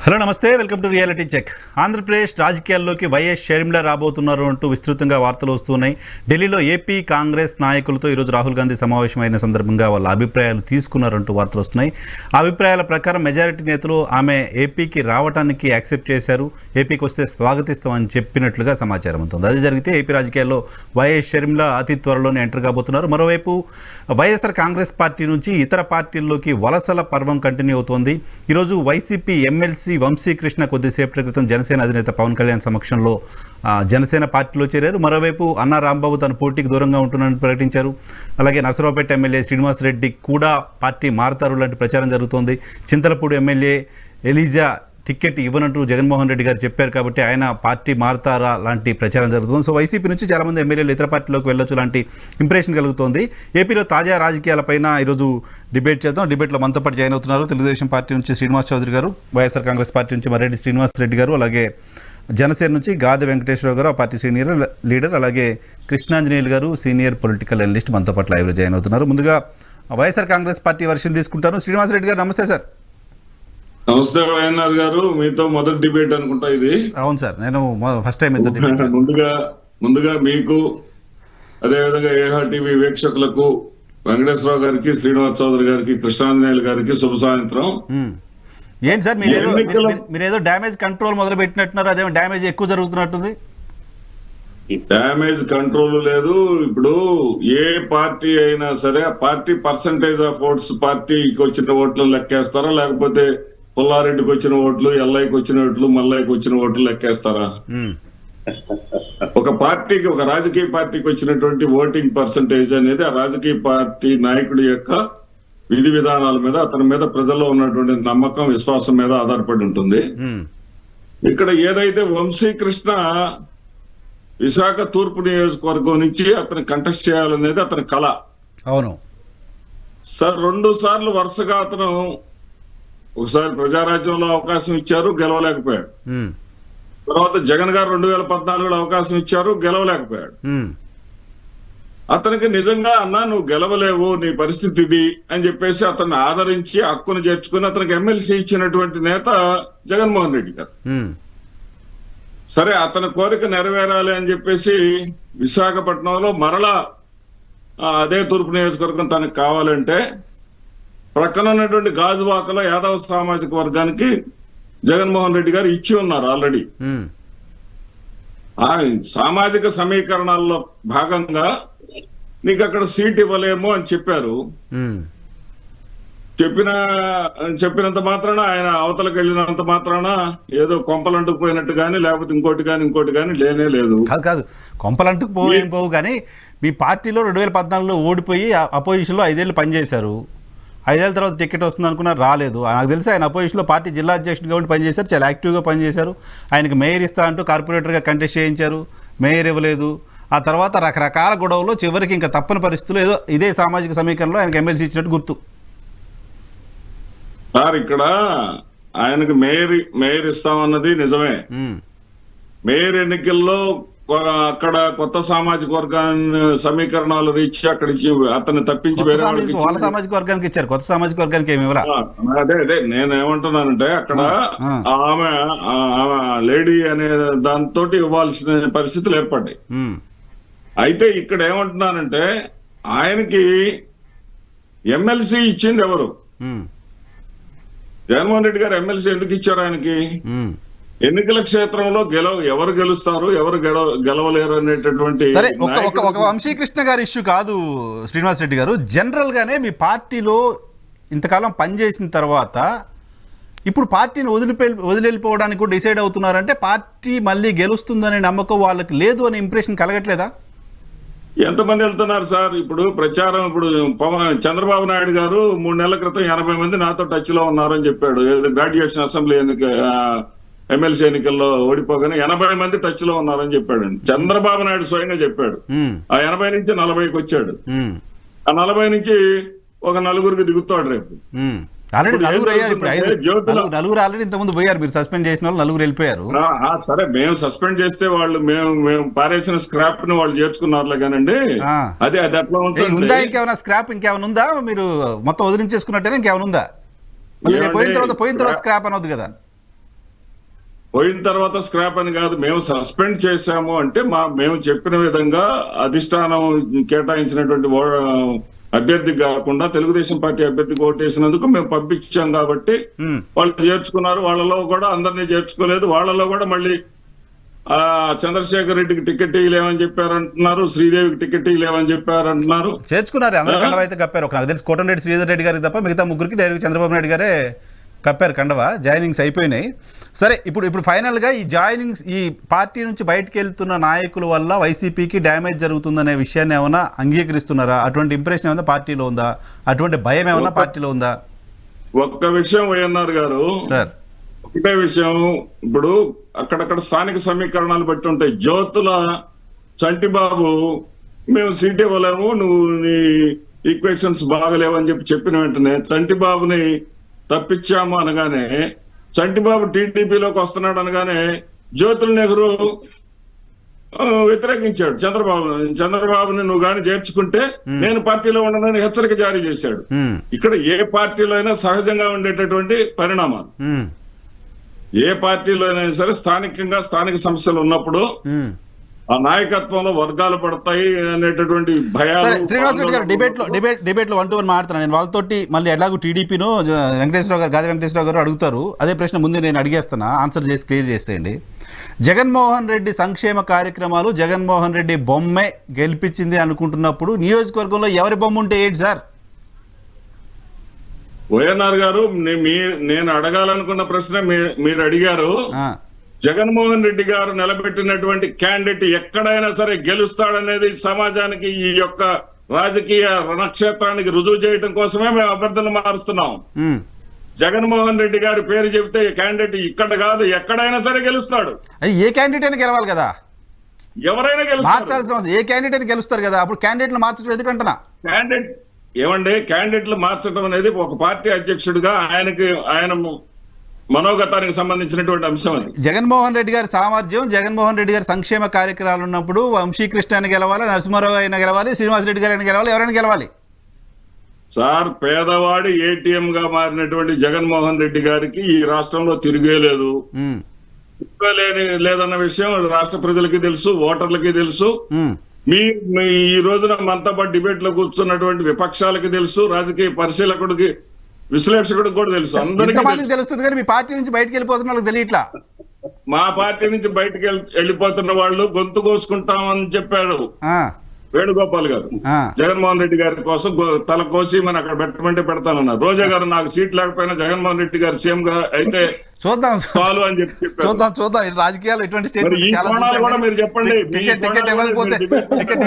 Hello నమస్తే, welcome to reality check. Andhra Pradesh రాజకీయాల్లోకి YS Sharmila రాబోతున్నారు అంటూ విస్తృతంగా వార్తలు వస్తున్నాయి. ఢిల్లీలో ఏపీ కాంగ్రెస్ నాయకులతో ఈరోజు రాహుల్ గాంధీ సమావేశమైన సందర్భంగా వాళ్ళ అభిప్రాయాలు తీసుకున్నారంటూ వార్తలు వస్తున్నాయి. ఆ అభిప్రాయాల ప్రకారం మెజారిటీ నేతలు ఆమె ఏపీకి రావడానికి యాక్సెప్ట్ చేశారు. ఏపీకి వస్తే స్వాగతిస్తామని చెప్పినట్లుగా సమాచారం ఉంటుంది. అది జరిగితే ఏపీ రాజకీయాల్లో వైఎస్ షర్మిల అతి త్వరలోనే ఎంటర్ కాబోతున్నారు. మరోవైపు వైఎస్ఆర్ కాంగ్రెస్ పార్టీ నుంచి ఇతర పార్టీల్లోకి వలసల పర్వం కంటిన్యూ అవుతోంది. ఈరోజు వైసీపీ ఎమ్మెల్సీ వంశీకృష్ణ కొద్దిసేపటి క్రితం జనసేన అధినేత పవన్ కళ్యాణ్ సమక్షంలో జనసేన పార్టీలో చేరారు. మరోవైపు అన్నా రాంబాబు తన పోటీకి దూరంగా ఉంటున్నారని ప్రకటించారు. అలాగే నర్సరావుపేట ఎమ్మెల్యే శ్రీనివాసరెడ్డి కూడా పార్టీ మారతారు లాంటి ప్రచారం జరుగుతోంది. చింతలపూడి ఎమ్మెల్యే ఎలీజా టికెట్ ఇవ్వనంటూ జగన్మోహన్ రెడ్డి గారు చెప్పారు కాబట్టి ఆయన పార్టీ మారుతారా లాంటి ప్రచారం జరుగుతుంది. సో వైసీపీ నుంచి చాలామంది ఎమ్మెల్యేలు ఇతర పార్టీలోకి వెళ్ళొచ్చు లాంటి ఇంప్రెషన్ కలుగుతోంది. ఏపీలో తాజా రాజకీయాలపైన ఈరోజు డిబేట్ చేద్దాం. డిబేట్లో మనతో పాటు జాయిన్ అవుతున్నారు తెలుగుదేశం పార్టీ నుంచి శ్రీనివాస్ చౌదరి గారు, వైఎస్ఆర్ కాంగ్రెస్ పార్టీ నుంచి మర్రెడ్డి శ్రీనివాసరెడ్డి గారు, అలాగే జనసేన నుంచి గాది వెంకటేశ్వరరావు గారు, ఆ పార్టీ సీనియర్ లీడర్, అలాగే కృష్ణాంజనేయులు గారు సీనియర్ పొలిటికల్ అనలిస్ట్ మనతో పాటు లైవ్లో జాయిన్ అవుతున్నారు. ముందుగా వైఎస్ఆర్ కాంగ్రెస్ పార్టీ వర్షన్ తీసుకుంటాను. శ్రీనివాసరెడ్డి గారు నమస్తే సార్. నమస్తే వైఎన్ఆర్ గారు, మీతో మొదటి డిబేట్ అనుకుంటా ఇది. అవును సార్, నేను ఫస్ట్ టైం ముందుగా మీకు అదేవిధంగా ఏహా టీవీ వీక్షకులకు వెంకటేశ్వరరావు గారికి, శ్రీనివాస్ చౌదరి గారికి, కృష్ణాంజనేయులు గారికి శుభ సాయంత్రం. ఏంటి సార్ మీరేదో డ్యామేజ్ కంట్రోల్ మొదలు పెట్టినట్టున్నారు, అదేమో డ్యామేజ్ ఎక్కువ జరుగుతున్నట్టుంది. డ్యామేజ్ కంట్రోల్ లేదు. ఇప్పుడు ఏ పార్టీ అయినా సరే ఆ పార్టీ పర్సంటేజ్ ఆఫ్ ఓట్స్ పార్టీకి వచ్చిన ఓట్లు లెక్కేస్తారా, లేకపోతే పుల్లారెడ్డికి వచ్చిన ఓట్లు, ఎల్ఐకి వచ్చిన ఓట్లు, మల్లయ్యకి వచ్చిన ఓట్లు లెక్కేస్తారా? ఒక పార్టీకి, ఒక రాజకీయ పార్టీకి వచ్చినటువంటి ఓటింగ్ పర్సంటేజ్ అనేది ఆ రాజకీయ పార్టీ నాయకుడి యొక్క విధి విధానాల మీద, అతని మీద ప్రజల్లో ఉన్నటువంటి నమ్మకం, విశ్వాసం మీద ఆధారపడి ఉంటుంది. ఇక్కడ ఏదైతే వంశీకృష్ణ విశాఖ తూర్పు నియోజకవర్గం నుంచి అతను కంటెస్ట్ చేయాలనేది అతని కళ. అవును సార్, 2 సార్లు వరుసగా అతను ఒకసారి ప్రజారాజ్యంలో అవకాశం ఇచ్చారు, గెలవలేకపోయాడు. తర్వాత జగన్ గారు 2014లో అవకాశం ఇచ్చారు, గెలవలేకపోయాడు. అతనికి నిజంగా అన్నా నువ్వు గెలవలేవు, నీ పరిస్థితి ఇది అని చెప్పేసి అతన్ని ఆదరించి హక్కును చేర్చుకుని అతనికి ఎమ్మెల్సీ ఇచ్చినటువంటి నేత జగన్మోహన్ రెడ్డి గారు. సరే, అతని కోరిక నెరవేరాలి అని చెప్పేసి విశాఖపట్నంలో మరలా అదే తూర్పు నియోజకవర్గం తనకు కావాలంటే ప్రక్కన ఉన్నటువంటి గాజువాకలో యాదవ సామాజిక వర్గానికి జగన్మోహన్ రెడ్డి గారు ఇచ్చి ఉన్నారు ఆల్రెడీ. ఆ సామాజిక సమీకరణాల్లో భాగంగా నీకు అక్కడ సీట్ ఇవ్వలేము అని చెప్పారు. చెప్పినంత మాత్రాన, ఆయన అవతలకు వెళ్ళినంత మాత్రాన ఏదో కొంపలంటుకు పోయినట్టు కానీ, లేకపోతే ఇంకోటి కానీ లేనే లేదు. కాదు, కొంపలంటుకు పోవు కానీ మీ పార్టీలో 2014లో ఓడిపోయి అపోజిషన్లో 5 ఏళ్ళు పనిచేశారు. 5 ఏళ్ళ తర్వాత టికెట్ వస్తుంది అనుకున్నారు, రాలేదు. నాకు తెలిసి ఆయన అపోజిషన్లో పార్టీ జిల్లా అధ్యక్షుడిగా ఉండి పనిచేశారు, చాలా యాక్టివ్గా పనిచేశారు. ఆయనకు మేయర్ ఇస్తా అంటూ కార్పొరేటర్గా కంటెస్ట్ చేయించారు, మేయర్ ఇవ్వలేదు. ఆ తర్వాత రకరకాల గొడవలు, చివరికి ఇంకా తప్పని పరిస్థితులు ఏదో ఇదే సామాజిక సమీకరణలో ఆయనకు ఎమ్మెల్సీ ఇచ్చినట్టు గుర్తు. సార్, ఇక్కడ ఆయనకు మేయర్ ఇస్తామన్నది నిజమే. మేయర్ ఎన్నికల్లో అక్కడ కొత్త సామాజిక వర్గాన్ని సమీకరణాలు రీచ్ అక్కడ అతన్ని తప్పించి వేరే వాళ్ళ సామాజిక వర్గానికి ఇచ్చారు, కొత్త సామాజిక వర్గానికి ఏమి ఇవ్వరా? అదే నేనేమంటున్నానంటే అక్కడ ఆమె లేడీ అనే దాంతో ఇవ్వాల్సిన పరిస్థితులు ఏర్పడ్డాయి. అయితే ఇక్కడ ఏమంటున్నానంటే ఆయనకి ఎమ్మెల్సీ ఇచ్చింది ఎవరు? జగన్మోహన్ రెడ్డి గారు ఎమ్మెల్సీ ఎందుకు ఇచ్చారు ఆయనకి? ఎన్నికల క్షేత్రంలో ఎవరు గెలుస్తారు, ఎవరు గెలవలేరు అనేటటువంటి. సరే, ఒక వంశీకృష్ణ గారి ఇష్యూ కాదు శ్రీనివాస్ రెడ్డి గారు, జనరల్ గానే మీ పార్టీలో ఇంతకాలం పనిచేసిన తర్వాత ఇప్పుడు పార్టీని వదిలిపోవడానికి కూడా డిసైడ్ అవుతున్నారంటే పార్టీ మళ్ళీ గెలుస్తుందనే నమ్మకం వాళ్ళకి లేదు అనే ఇంప్రెషన్ కలగట్లేదా? ఎంతమంది వెళ్తున్నారు సార్? ఇప్పుడు ప్రచారం, ఇప్పుడు చంద్రబాబు నాయుడు గారు 3 నెలల క్రితం 80 మంది నాతో టచ్ లో ఉన్నారని చెప్పాడు. గ్రాడ్యుయేషన్ అసెంబ్లీ ఎమ్మెల్సీ ఎన్నికల్లో ఓడిపోగానే 80 మంది టచ్ లో ఉన్నారని చెప్పాడు. చంద్రబాబు నాయుడు స్వయంగా చెప్పాడు. ఆ 80 నుంచి 40కి వచ్చాడు. ఆ 40 నుంచి ఒక 4గురికి దిగుతాడు రేపు. ఆల్రెడీ 4 అయ్యారు. ఇప్పుడు 4 ఆల్రెడీ ఇంతకుముందు పోయారు. మీరు సస్పెండ్ చేసిన వాళ్ళు 4 వెళ్ళిపోయారు. సరే, మేము సస్పెండ్ చేస్తే వాళ్ళు మేము పారేసిన స్క్రాప్ ని వాళ్ళు చేర్చుకున్నారులే కానండి. అది అట్లా ఉంటుంది. ఉందా ఇంకేమైనా స్క్రాప్? ఇంకేమైనా ఉందా? మీరు మొత్తం వదిలించేసుకున్నట్టేనా ఇంకేమైనా ఉందా? మళ్ళీ పోయిన తర్వాత స్క్రాప్ అనొద్దు కదా. పోయిన తర్వాత స్క్రాప్ అని కాదు, మేము సస్పెండ్ చేశాము అంటే మేము చెప్పిన విధంగా అధిష్టానం కేటాయించినటువంటి అభ్యర్థి కాకుండా తెలుగుదేశం పార్టీ అభ్యర్థికి ఓటేసినందుకు మేము పంపించాం కాబట్టి వాళ్ళు చేర్చుకున్నారు. వాళ్ళలో కూడా అందరినీ చేర్చుకోలేదు. వాళ్ళలో కూడా మళ్ళీ చంద్రశేఖర్ రెడ్డికి టికెట్ ఇవ్వలేమని చెప్పారంటున్నారు, శ్రీదేవికి టికెట్ ఇవ్వలేమని చెప్పారంటున్నారు. చేర్చుకున్నారు, అందరూ కండవ అయితే కప్పారు. నాకు తెలిసి కోటంరెడ్డి శ్రీధర్ రెడ్డి గారికి తప్ప మిగతా ముగ్గురికి డైరెక్ట్ చంద్రబాబు నాయుడు గారే కప్పారు కండవ. జాయినింగ్స్ అయిపోయినాయి. సరే, ఇప్పుడు ఫైనల్గా ఈ జాయినింగ్స్, ఈ పార్టీ నుంచి బయటకు వెళ్తున్న నాయకుల వల్ల వైసీపీకి డ్యామేజ్ జరుగుతుందనే విషయాన్ని ఏమైనా అంగీకరిస్తున్నారా? అటువంటి ఇంప్రెషన్ ఏమైనా పార్టీలో ఉందా? అటువంటి భయం ఏమైనా పార్టీలో ఉందా? ఒక్క విషయం వైఎన్ఆర్ గారు సార్, ఒకటే విషయం, ఇప్పుడు అక్కడక్కడ స్థానిక సమీకరణాలు బట్టి ఉంటాయి. జ్యోతుల చంటిబాబు మేము సీట్ ఇవ్వలేము, నువ్వు నీ ఈక్వేషన్స్ బాగలేవని చెప్పిన వెంటనే చంటిబాబుని తప్పించాము అనగానే, చంటిబాబు టీడీపీలోకి వస్తున్నాడు అనగానే జ్యోతుల నెహ్రూ వ్యతిరేకించాడు చంద్రబాబుని నువ్వు గాని చేర్చుకుంటే నేను పార్టీలో ఉండనని హెచ్చరిక జారీ చేశాడు. ఇక్కడ ఏ పార్టీలో అయినా సహజంగా ఉండేటటువంటి పరిణామాలు. ఏ పార్టీలో అయినా సరే స్థానికంగా స్థానిక సమస్యలు ఉన్నప్పుడు ఆ నాయకత్వంలో వర్గాలు పడతాయి అనేటటువంటి భయాలు. శ్రీనివాస్ రెడ్డి గారు డిబేట్ లో 1-to-1 మాట్లాడుతున్నాను నేను వాళ్ళతోటి. మళ్ళీ ఎలాగో టీడీపీను వెంకటేశ్వరరావు గారు, గాది వెంకటేశ్వరరావు గారు అడుగుతారు. అదే ప్రశ్న ముందే నేను అడిగేస్తున్నా, ఆన్సర్ చేసి క్లియర్ చేసేయండి. జగన్మోహన్ రెడ్డి సంక్షేమ కార్యక్రమాలు జగన్మోహన్ రెడ్డి బొమ్మే గెలిపించింది అనుకుంటున్నప్పుడు నియోజకవర్గంలో ఎవరి బొమ్మ ఉంటే ఏంటి సార్? వైఎన్ఆర్ గారు, నేను అడగాలనుకున్న ప్రశ్న మీరు అడిగారు. జగన్మోహన్ రెడ్డి గారు నిలబెట్టినటువంటి క్యాండిడేట్ ఎక్కడైనా సరే గెలుస్తాడనేది సమాజానికి, ఈ యొక్క రాజకీయ రణక్షేత్రానికి రుజువు చేయడం కోసమే మేము అభ్యర్థులను మారుస్తున్నాం. జగన్మోహన్ రెడ్డి గారి పేరు చెబితే క్యాండిడేట్ ఇక్కడ కాదు ఎక్కడైనా సరే గెలుస్తాడు. ఏ క్యాండిడేట్ అయినా గెలవాలి కదా, ఎవరైనా గెలుస్తారు. ఏ క్యాండిడేట్ అయినా గెలుస్తారు కదా, అప్పుడు క్యాండిడేట్లు మార్చడం ఎందుకంటున్నా? క్యాండిడేట్లు మార్చడం అనేది ఒక పార్టీ అధ్యక్షుడిగా ఆయన మనోగతానికి సంబంధించినటువంటి అంశం. అది జగన్మోహన్ రెడ్డి గారి సామర్థ్యం, జగన్మోహన్ రెడ్డి గారి సంక్షేమ కార్యక్రమాలు ఉన్నప్పుడు వంశీకృష్ణ అయినా గెలవాలి, నరసింహారావు అయినా గెలవాలి, శ్రీనివాస్ రెడ్డి గారు అయినా గెలవాలి, ఎవరైనా గెలవాలి సార్. పేదవాడి ఏటీఎం గా మారినటువంటి జగన్మోహన్ రెడ్డి గారికి ఈ రాష్ట్రంలో తిరిగేలేదు, లేదన్న విషయం రాష్ట్ర ప్రజలకి తెలుసు, ఓటర్లకి తెలుసు. ఈ రోజున మనతో పాటు డిబేట్ లో కూర్చున్నటువంటి విపక్షాలకి తెలుసు, రాజకీయ పరిశీలకుడికి, విశ్లేషకుడికి కూడా తెలుసు, అందరికీ తెలుస్తుంది. కానీ మీ పార్టీ నుంచి బయటకు వెళ్ళిపోతున్న వాళ్ళకి తెలియట్లా. మా పార్టీ నుంచి బయటకు వెళ్ళిపోతున్న వాళ్ళు గొంతు కోసుకుంటామని చెప్పాడు వేణుగోపాల్ గారు. జగన్మోహన్ రెడ్డి గారి కోసం తల కోసి మనం అక్కడ పెట్టమంటే పెడతానన్నారు. రోజా గారు నాకు సీట్ లేకపోయినా జగన్మోహన్ రెడ్డి గారు సీఎం గా అయితే చూద్దాం చాలు అని చెప్పి చూద్దాం. రాజకీయాలు ఎటువంటి మీరు చెప్పండి. టికెట్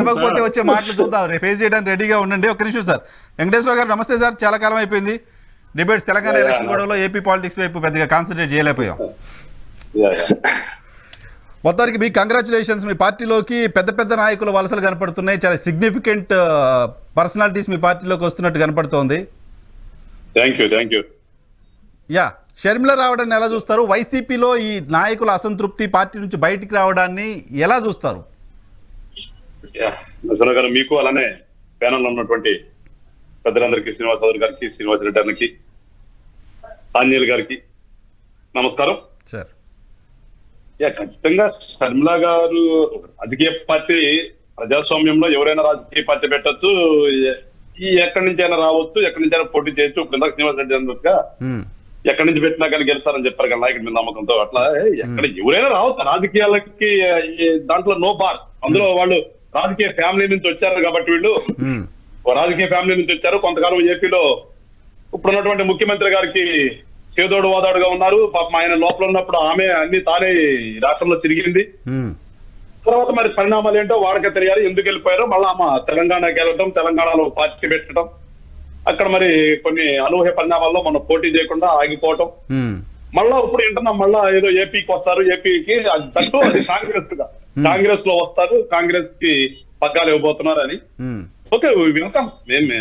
ఇవ్వకపోతే వచ్చే మాటలు చూద్దాం, ఫేస్ చేయడానికి రెడీగా ఉండండి. ఒక్క నిమిషం సార్. వెంకటేశ్వర గారు నమస్తే సార్. చాలా కాలం అయిపోయింది డిబేట్స్. తెలంగాణ ఎలక్షన్ గొడవలో ఏపీ పాలిటిక్స్ వైపు పెద్దగా కాన్సన్ట్రేట్ చేయలేకపోయాం. మొత్తానికి మీ కంగ్రాచులేషన్స్. మీ పార్టీలోకి పెద్ద నాయకుల వలసలు కనపడుతున్నాయి. చాలా సిగ్నిఫికెంట్ పర్సనాలిటీస్ మీ పార్టీలోకి వస్తున్నట్టు కనపడుతోంది. Thank you. యా, షర్మిల రావడాన్ని ఎలా చూస్తారు? వైసీపీలో ఈ నాయకుల అసంతృప్తి, పార్టీ నుంచి బయటికి రావడాన్ని ఎలా చూస్తారు? గారు, మీకు అలానే ప్యానల్ ఉన్నటువంటి పెద్దలందరికీ, శ్రీనివాస్ గారికి, శ్రీనివాస్ రెడ్డి గారికి, ఆంజనేయులు గారికి నమస్కారం సార్. ఖచ్చితంగా షర్మిల గారు రాజకీయ పార్టీ, ప్రజాస్వామ్యంలో ఎవరైనా రాజకీయ పార్టీ పెట్టచ్చు, ఎక్కడి నుంచి అయినా రావచ్చు, ఎక్కడి నుంచి అయినా పోటీ చేయొచ్చు. ఇప్పుడు ఇందాక శ్రీనివాస్ రెడ్డి అన్నట్టుగా ఎక్కడి నుంచి పెట్టినా కానీ గెలుస్తారని చెప్పారు కదా నాయకుడి మీద నమ్మకంతో. అట్లా ఎక్కడ ఎవరైనా రావచ్చు రాజకీయాలకి, దాంట్లో నో బార్. అందులో వాళ్ళు రాజకీయ ఫ్యామిలీ నుంచి వచ్చారు కాబట్టి, వీళ్ళు రాజకీయ ఫ్యామిలీ నుంచి వచ్చారు. కొంతకాలం ఏపీలో ఇప్పుడున్నటువంటి ముఖ్యమంత్రి గారికి చేదోడు వాదాడుగా ఉన్నారు. పాపం ఆయన లోపల ఉన్నప్పుడు ఆమె అన్ని తానే రాష్ట్రంలో తిరిగింది. తర్వాత మరి పరిణామాలు ఏంటో వాళ్ళకే తెలియాలి. ఎందుకు వెళ్ళిపోయారో మళ్ళా అమ్మ తెలంగాణకి వెళ్ళటం, తెలంగాణలో పార్టీ పెట్టడం, అక్కడ మరి కొన్ని అనూహ్య పరిణామాల్లో మనం పోటీ చేయకుండా ఆగిపోవటం, మళ్ళా ఇప్పుడు ఏంటన్నా మళ్ళా ఏదో ఏపీకి వస్తారు, ఏపీకి తట్టు అది కాంగ్రెస్ లో వస్తారు, కాంగ్రెస్ కి పగ్గాలు ఇవ్వబోతున్నారు అని. Okay, welcome. మేము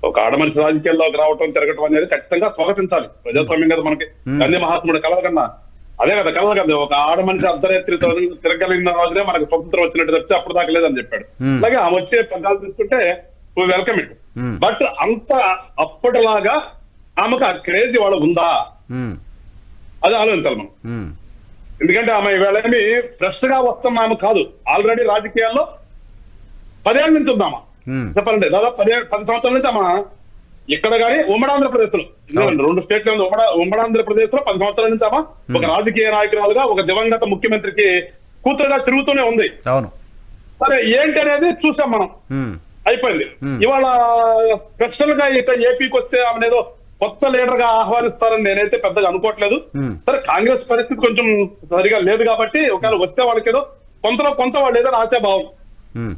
ఒక ఆడమనిషి రాజకీయాల్లోకి రావటం, తిరగటం అనేది ఖచ్చితంగా స్వాగతించాలి. ప్రజాస్వామ్యం కదా మనకి. గాంధీ మహాత్ముడు కలల కన్నా అదే కదా, కలల కదా. ఒక ఆడమనిషి అర్ధరాత్రి తిరగలిగిన రోజునే మనకు స్వతంత్రం వచ్చినట్టు చెప్తే అప్పుడు దాకా లేదని చెప్పాడు. అలాగే ఆమె వచ్చే పగ్గాలు తీసుకుంటే వెల్కమ్ ఇట్. బట్ అంత అప్పటిలాగా ఆమెకు ఆ క్రేజ్ వాళ్ళకు ఉందా, అది ఆలోచించాలి మనం. ఎందుకంటే ఆమె ఇవాళ ఏమి ఫ్రెష్ గా వస్తున్న ఆమె కాదు, ఆల్రెడీ రాజకీయాల్లో 10 ఏళ్ళ నుంచి ఉందామా చెప్పాలంటే, దాదాపు 10 సంవత్సరాల నుంచి ఆమె ఇక్కడ కానీ ఉమ్మడి ఆంధ్రప్రదేశ్ లో 2 స్టేట్ల ఉమ్మడి ఆంధ్రప్రదేశ్ లో 10 సంవత్సరాల నుంచి ఆమె ఒక రాజకీయ నాయకురాలుగా, ఒక దివంగత ముఖ్యమంత్రికి కూతురుగా తిరుగుతూనే ఉంది. అవును, సరే ఏంటి అనేది చూసాం మనం, అయిపోయింది. ఇవాళ స్పెషల్ గా ఇక ఏపీకి వస్తే ఆమె ఏదో కొత్త లీడర్ గా ఆహ్వానిస్తారని నేనైతే పెద్దగా అనుకోవట్లేదు. సరే కాంగ్రెస్ పరిస్థితి కొంచెం సరిగా లేదు కాబట్టి ఒకవేళ వస్తే వాళ్ళకి ఏదో కొంత వాళ్ళు ఏదో ఆశాభావం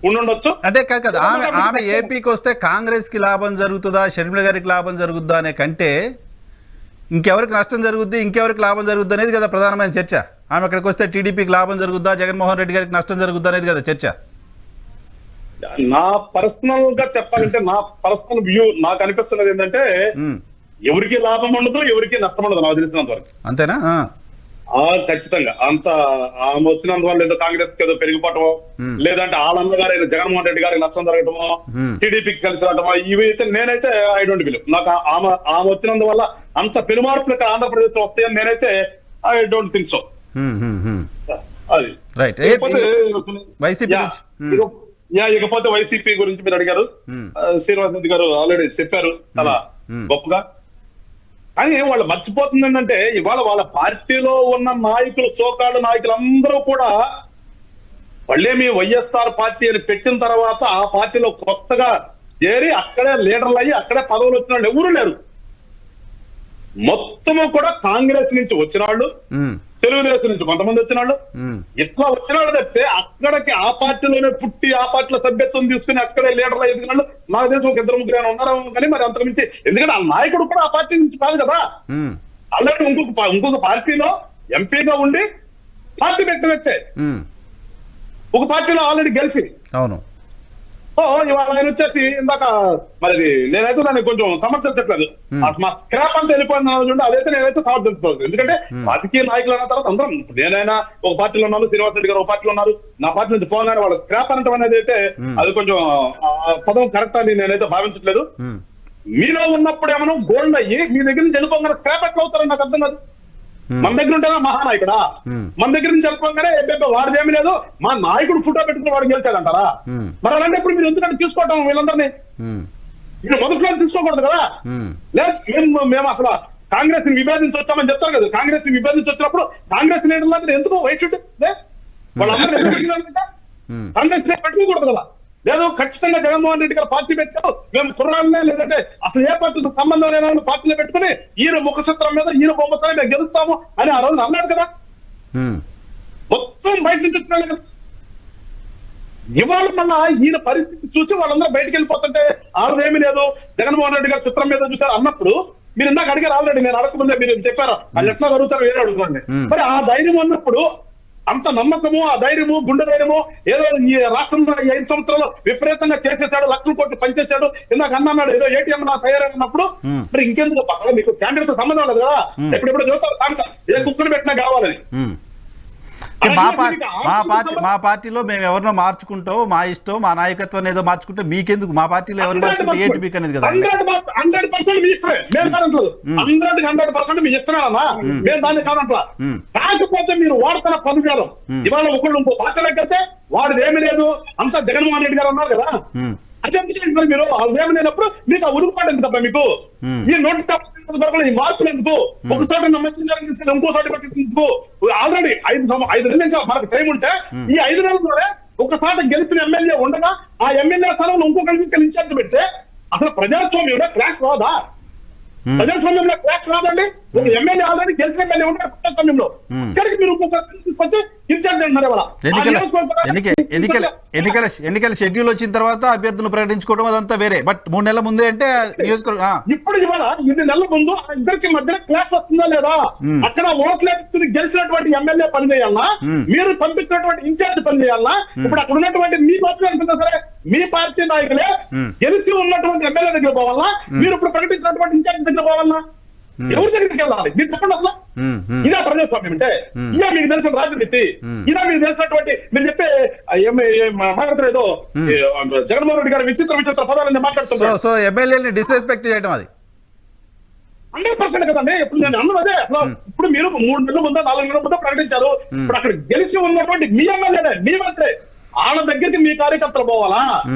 ఉండుండొచ్చు. అంటే కాదు, ఆమె ఏపీకి వస్తే కాంగ్రెస్ కి లాభం జరుగుతుందా, షర్మిల గారికి లాభం జరుగుద్దా అనే కంటే ఇంకెవరికి నష్టం జరుగుద్ది, ఇంకెవరికి లాభం జరుగుద్ది అనేది కదా ప్రధానమైన చర్చ. ఆమె అక్కడికి వస్తే టీడీపీకి లాభం జరుగుద్దా, జగన్మోహన్ రెడ్డి గారికి నష్టం జరుగుద్దా అనేది కదా చర్చ. నా పర్సనల్ గా చెప్పాలంటే, నా పర్సనల్ వ్యూ నాకు అనిపిస్తున్నది ఏంటంటే ఎవరికి లాభం ఉండదు, ఎవరికి నష్టం ఉండదు నాకు తెలిసినంత వరకు. అంతేనా? ఖచ్చితంగా అంత ఆమె వచ్చినందువల్ల ఏదో కాంగ్రెస్ కి ఏదో పెరిగిపోవటమో, లేదంటే వాళ్ళన్నగారు జగన్మోహన్ రెడ్డి గారికి నష్టం జరగటమో, టీడీపీకి కలిసి రావటమో, ఇవి అయితే నేనైతే ఐ డోంట్ బిలీవ్. నాకు ఆమె వచ్చినందువల్ల అంత పెనుమార్పులు ఆంధ్రప్రదేశ్ లో వస్తాయని నేనైతే ఐ డోంట్ థింక్ సో. అది రైట్. ఇకపోతే వైసీపీ గురించి మీరు అడిగారు, శ్రీనివాస్ రెడ్డి గారు ఆల్రెడీ చెప్పారు చాలా గొప్పగా. కానీ వాళ్ళు మర్చిపోతుంది ఏంటంటే, ఇవాళ వాళ్ళ పార్టీలో ఉన్న నాయకులు, సోకాళ్ళు నాయకులందరూ కూడా వాళ్ళేమి వైఎస్ఆర్ పార్టీ అని పెట్టిన తర్వాత ఆ పార్టీలో కొత్తగా చేరి అక్కడే లీడర్లు అయ్యి అక్కడే పదవులు వచ్చిన వాళ్ళు ఎవరు లేరు. మొత్తము కూడా కాంగ్రెస్ నుంచి వచ్చిన వాళ్ళు, తెలుగుదేశం నుంచి కొంతమంది వచ్చిన వాళ్ళు, ఇట్లా వచ్చిన వాళ్ళు చెప్తే అక్కడికి ఆ పార్టీలోనే పుట్టి ఆ పార్టీలో సభ్యత్వం తీసుకుని అక్కడే లీడర్లు ఎదిగిన వాళ్ళు నాకు తెలిసి ఒక 2 3 ఉన్నారు కానీ మరి అంతకుమించి, ఎందుకంటే ఆ నాయకుడు కూడా ఆ పార్టీ నుంచి కాదు కదా, ఆల్రెడీ ఇంకొక పార్టీలో ఎంపీగా ఉండి పార్టీ పెట్టవచ్చే, ఒక పార్టీలో ఆల్రెడీ గెలిచి. అవును. సో ఇవాళ ఆయన వచ్చేసి ఇందాక మరి నేనైతే దాన్ని కొంచెం సమర్థించట్లేదు, మా స్క్రాప్ అంతా వెళ్ళిపోయిన అదైతే నేనైతే సమర్థించలేదు. ఎందుకంటే రాజకీయ నాయకులు అన్న తర్వాత అందరం, నేనైనా ఒక పార్టీలో ఉన్నాను, శ్రీనివాస్ రెడ్డి గారు ఒక పార్టీలో ఉన్నారు, నా పార్టీ నుంచి పోగానే వాళ్ళ స్క్రాప్ అనటం అనేది అయితే అది కొంచెం పదం కరెక్ట్ అని నేనైతే భావించట్లేదు. మీలో ఉన్నప్పుడు ఏమన్నా గోల్డ్ అయ్యి మీ దగ్గర నుంచి వెళ్ళిపోగానే స్క్రాప్ ఎట్లా అవుతారని నాకు అర్థం కాదు. మన దగ్గర ఉంటేనా మహానాయకుడా, మన దగ్గర నుంచి వెళ్ళిపోగానే వాడిదేమీ లేదు, మా నాయకుడు ఫోటో పెట్టుకుని వాడికి వెళ్తాడంటారా? మరి అలాంటప్పుడు మీరు ఎందుకంటే తీసుకోవటం వీళ్ళందరినీ, మీరు మొదట్లో తీసుకోకూడదు కదా. లేదు మేము అసలు కాంగ్రెస్ ని విభేదించి వచ్చామని చెప్తారు కదా, కాంగ్రెస్ ని విభేదించి వచ్చినప్పుడు కాంగ్రెస్ లీడర్లు ఎందుకు వైట్ వాళ్ళందరూ కాంగ్రెస్ పెట్టుకోకూడదు కదా. లేదు ఖచ్చితంగా జగన్మోహన్ రెడ్డి గారు పార్టీ పెట్టారు, మేము కుర్రాళ్ళనే, లేదంటే అసలు ఏ పార్టీతో సంబంధం లేదని పార్టీలో పెట్టుకుని ఈయన ముఖచిత్రం మీద ఈయన బొమ్మతో మేము గెలుస్తాము అని ఆ రోజు అన్నాడు కదా. మొత్తం బయట నుంచి వచ్చినాడు కదా. ఇవాళ మళ్ళా ఈయన పరిస్థితి చూసి వాళ్ళందరూ బయటకు వెళ్ళిపోతుంటే ఆడదేమీ లేదు, జగన్మోహన్ రెడ్డి గారు చిత్రం మీద చూసారు అన్నప్పుడు మీరు ఇందాక అడిగారు ఆల్రెడీ, నేను అడగకముందే మీరు చెప్పారు అది ఎట్లా జరుగుతారో వేరే అడుగుతున్నాను. మరి ఆ ధైర్యం ఉన్నప్పుడు, అంత నమ్మకము, ఆ ధైర్యము, గుండె ధైర్యము, ఏదో ఈ రాష్ట్రంలో 5 సంవత్సరాలు విపరీతంగా చేసేసాడు, లక్షల కోట్లు పనిచేశాడు, ఇందాక అన్నాడు ఏదో ఏటీఎం నా తయారైనప్పుడు మరి ఇంకెందుకు బాగా మీకు క్యాండిడేట్ సంబంధం లేదు కదా. ఎప్పుడెప్పుడు చూస్తారు ఏ కుక్కలు పెట్టినా కావాలని. మా పార్టీలో మేము ఎవరినో మార్చుకుంటాం, మా ఇష్టం, మా నాయకత్వం ఏదో మార్చుకుంటే మీకెందుకు, మా పార్టీలో ఎవరు మార్చుకుంటే ఏంటి మీకు అనేది కదా. 100% మీ ఇష్టమే, మేము కాదంటలేదు. 100% మీ ఇష్టమేనా, మేము దాన్ని కాదంటలా. కాకపోతే మీరు వాడుతున్న పదజాలం, ఇవాళ ఒకళ్ళు ఇంకో పార్టీలోకి వెళ్తే వాడిది ఏమీ లేదు, అంతా జగన్మోహన్ రెడ్డి గారు ఉన్నారు కదా అని చెప్తున్నారు. మీరు అదేమి లేనప్పుడు మీకు ఆ ఉరుకుపాటు ఎందుకు తప్ప, మీకు ఈ నోటి తప్ప ఈ మార్పులు ఎందుకు, ఒక చోట నమ్మకం తీసుకుని ఇంకో చోట పట్టించుకు. ఆల్రెడీ 5 నెలలు ఇంకా మనకు టైం ఉంటే ఈ 5 నెలల్లోనే ఒక చోట గెలిపిన ఎమ్మెల్యే ఉండగా ఆ ఎమ్మెల్యే స్థానంలో ఇంకొకరికి ఇన్ఛార్జ్ పెడితే అసలు ప్రజాస్వామ్యంలో క్రాక్ రాదా? ప్రజాస్వామ్యంలో క్రాక్ రాదండి. ఒక ఎమ్మెల్యే ఆల్రెడీ గెలిచిన ఎమ్మెల్యే ఉంటారు ప్రజాస్వామ్యంలో, ఇక్కడికి మీరు ఇంకొకరికి తీసుకొచ్చి ఇన్ఛార్జ్ అంటున్నారు. ఎన్నికల షెడ్యూల్ వచ్చిన తర్వాత అభ్యర్థులు ప్రకటించుకోవడం అదంతా వేరే, బట్ 3 నెలల ముందే అంటే ఇప్పుడు ఇవాళ 2 నెలల ముందు ఇద్దరికి మధ్యన క్లాస్ వస్తుందా లేదా, అక్కడ ఓట్లు గెలిచినటువంటి ఎమ్మెల్యే పని చేయాలన్నా, మీరు పంపించినటువంటి ఇన్ఛార్జ్ పని చేయాలన్నా, ఇప్పుడు అక్కడ ఉన్నటువంటి మీ పార్టీ అనిపిస్తా సరే మీ పార్టీ నాయకులే గెలిచి ఉన్నటువంటి ఎమ్మెల్యే దగ్గర పోవాలన్నా, మీరు ఇప్పుడు ప్రకటించినటువంటి ఇన్ఛార్జ్ దగ్గర పోవాలన్నా, ఎవరి దగ్గరికి వెళ్ళాలి మీరు చెప్పండి. అసలు ఇదే ప్రజాస్వామ్యం అంటే, ఇదే మీకు తెలిసిన రాజనీతి, ఇదే మీకు తెలిసినటువంటి మీరు చెప్పే మాట్లాడుతున్నారు ఏదో జగన్మోహన్ రెడ్డి గారు విచిత్ర పదాలని మాట్లాడుతున్నారు. సో ఎమ్మెల్యేని డిస్రెస్పెక్ట్ చేయడం అది 100% కదండి. ఇప్పుడు నేను అన్నది అదే. ఇప్పుడు మీరు 3 నెలల ముందు 4 నెలల ముందు ప్రకటించారు. ఇప్పుడు అక్కడ గెలిచి ఉన్నటువంటి మీ ఎమ్మెల్యేనే, మీ మంత్రి, వాళ్ళ దగ్గరికి మీ కార్యకర్తలు పోవాలా?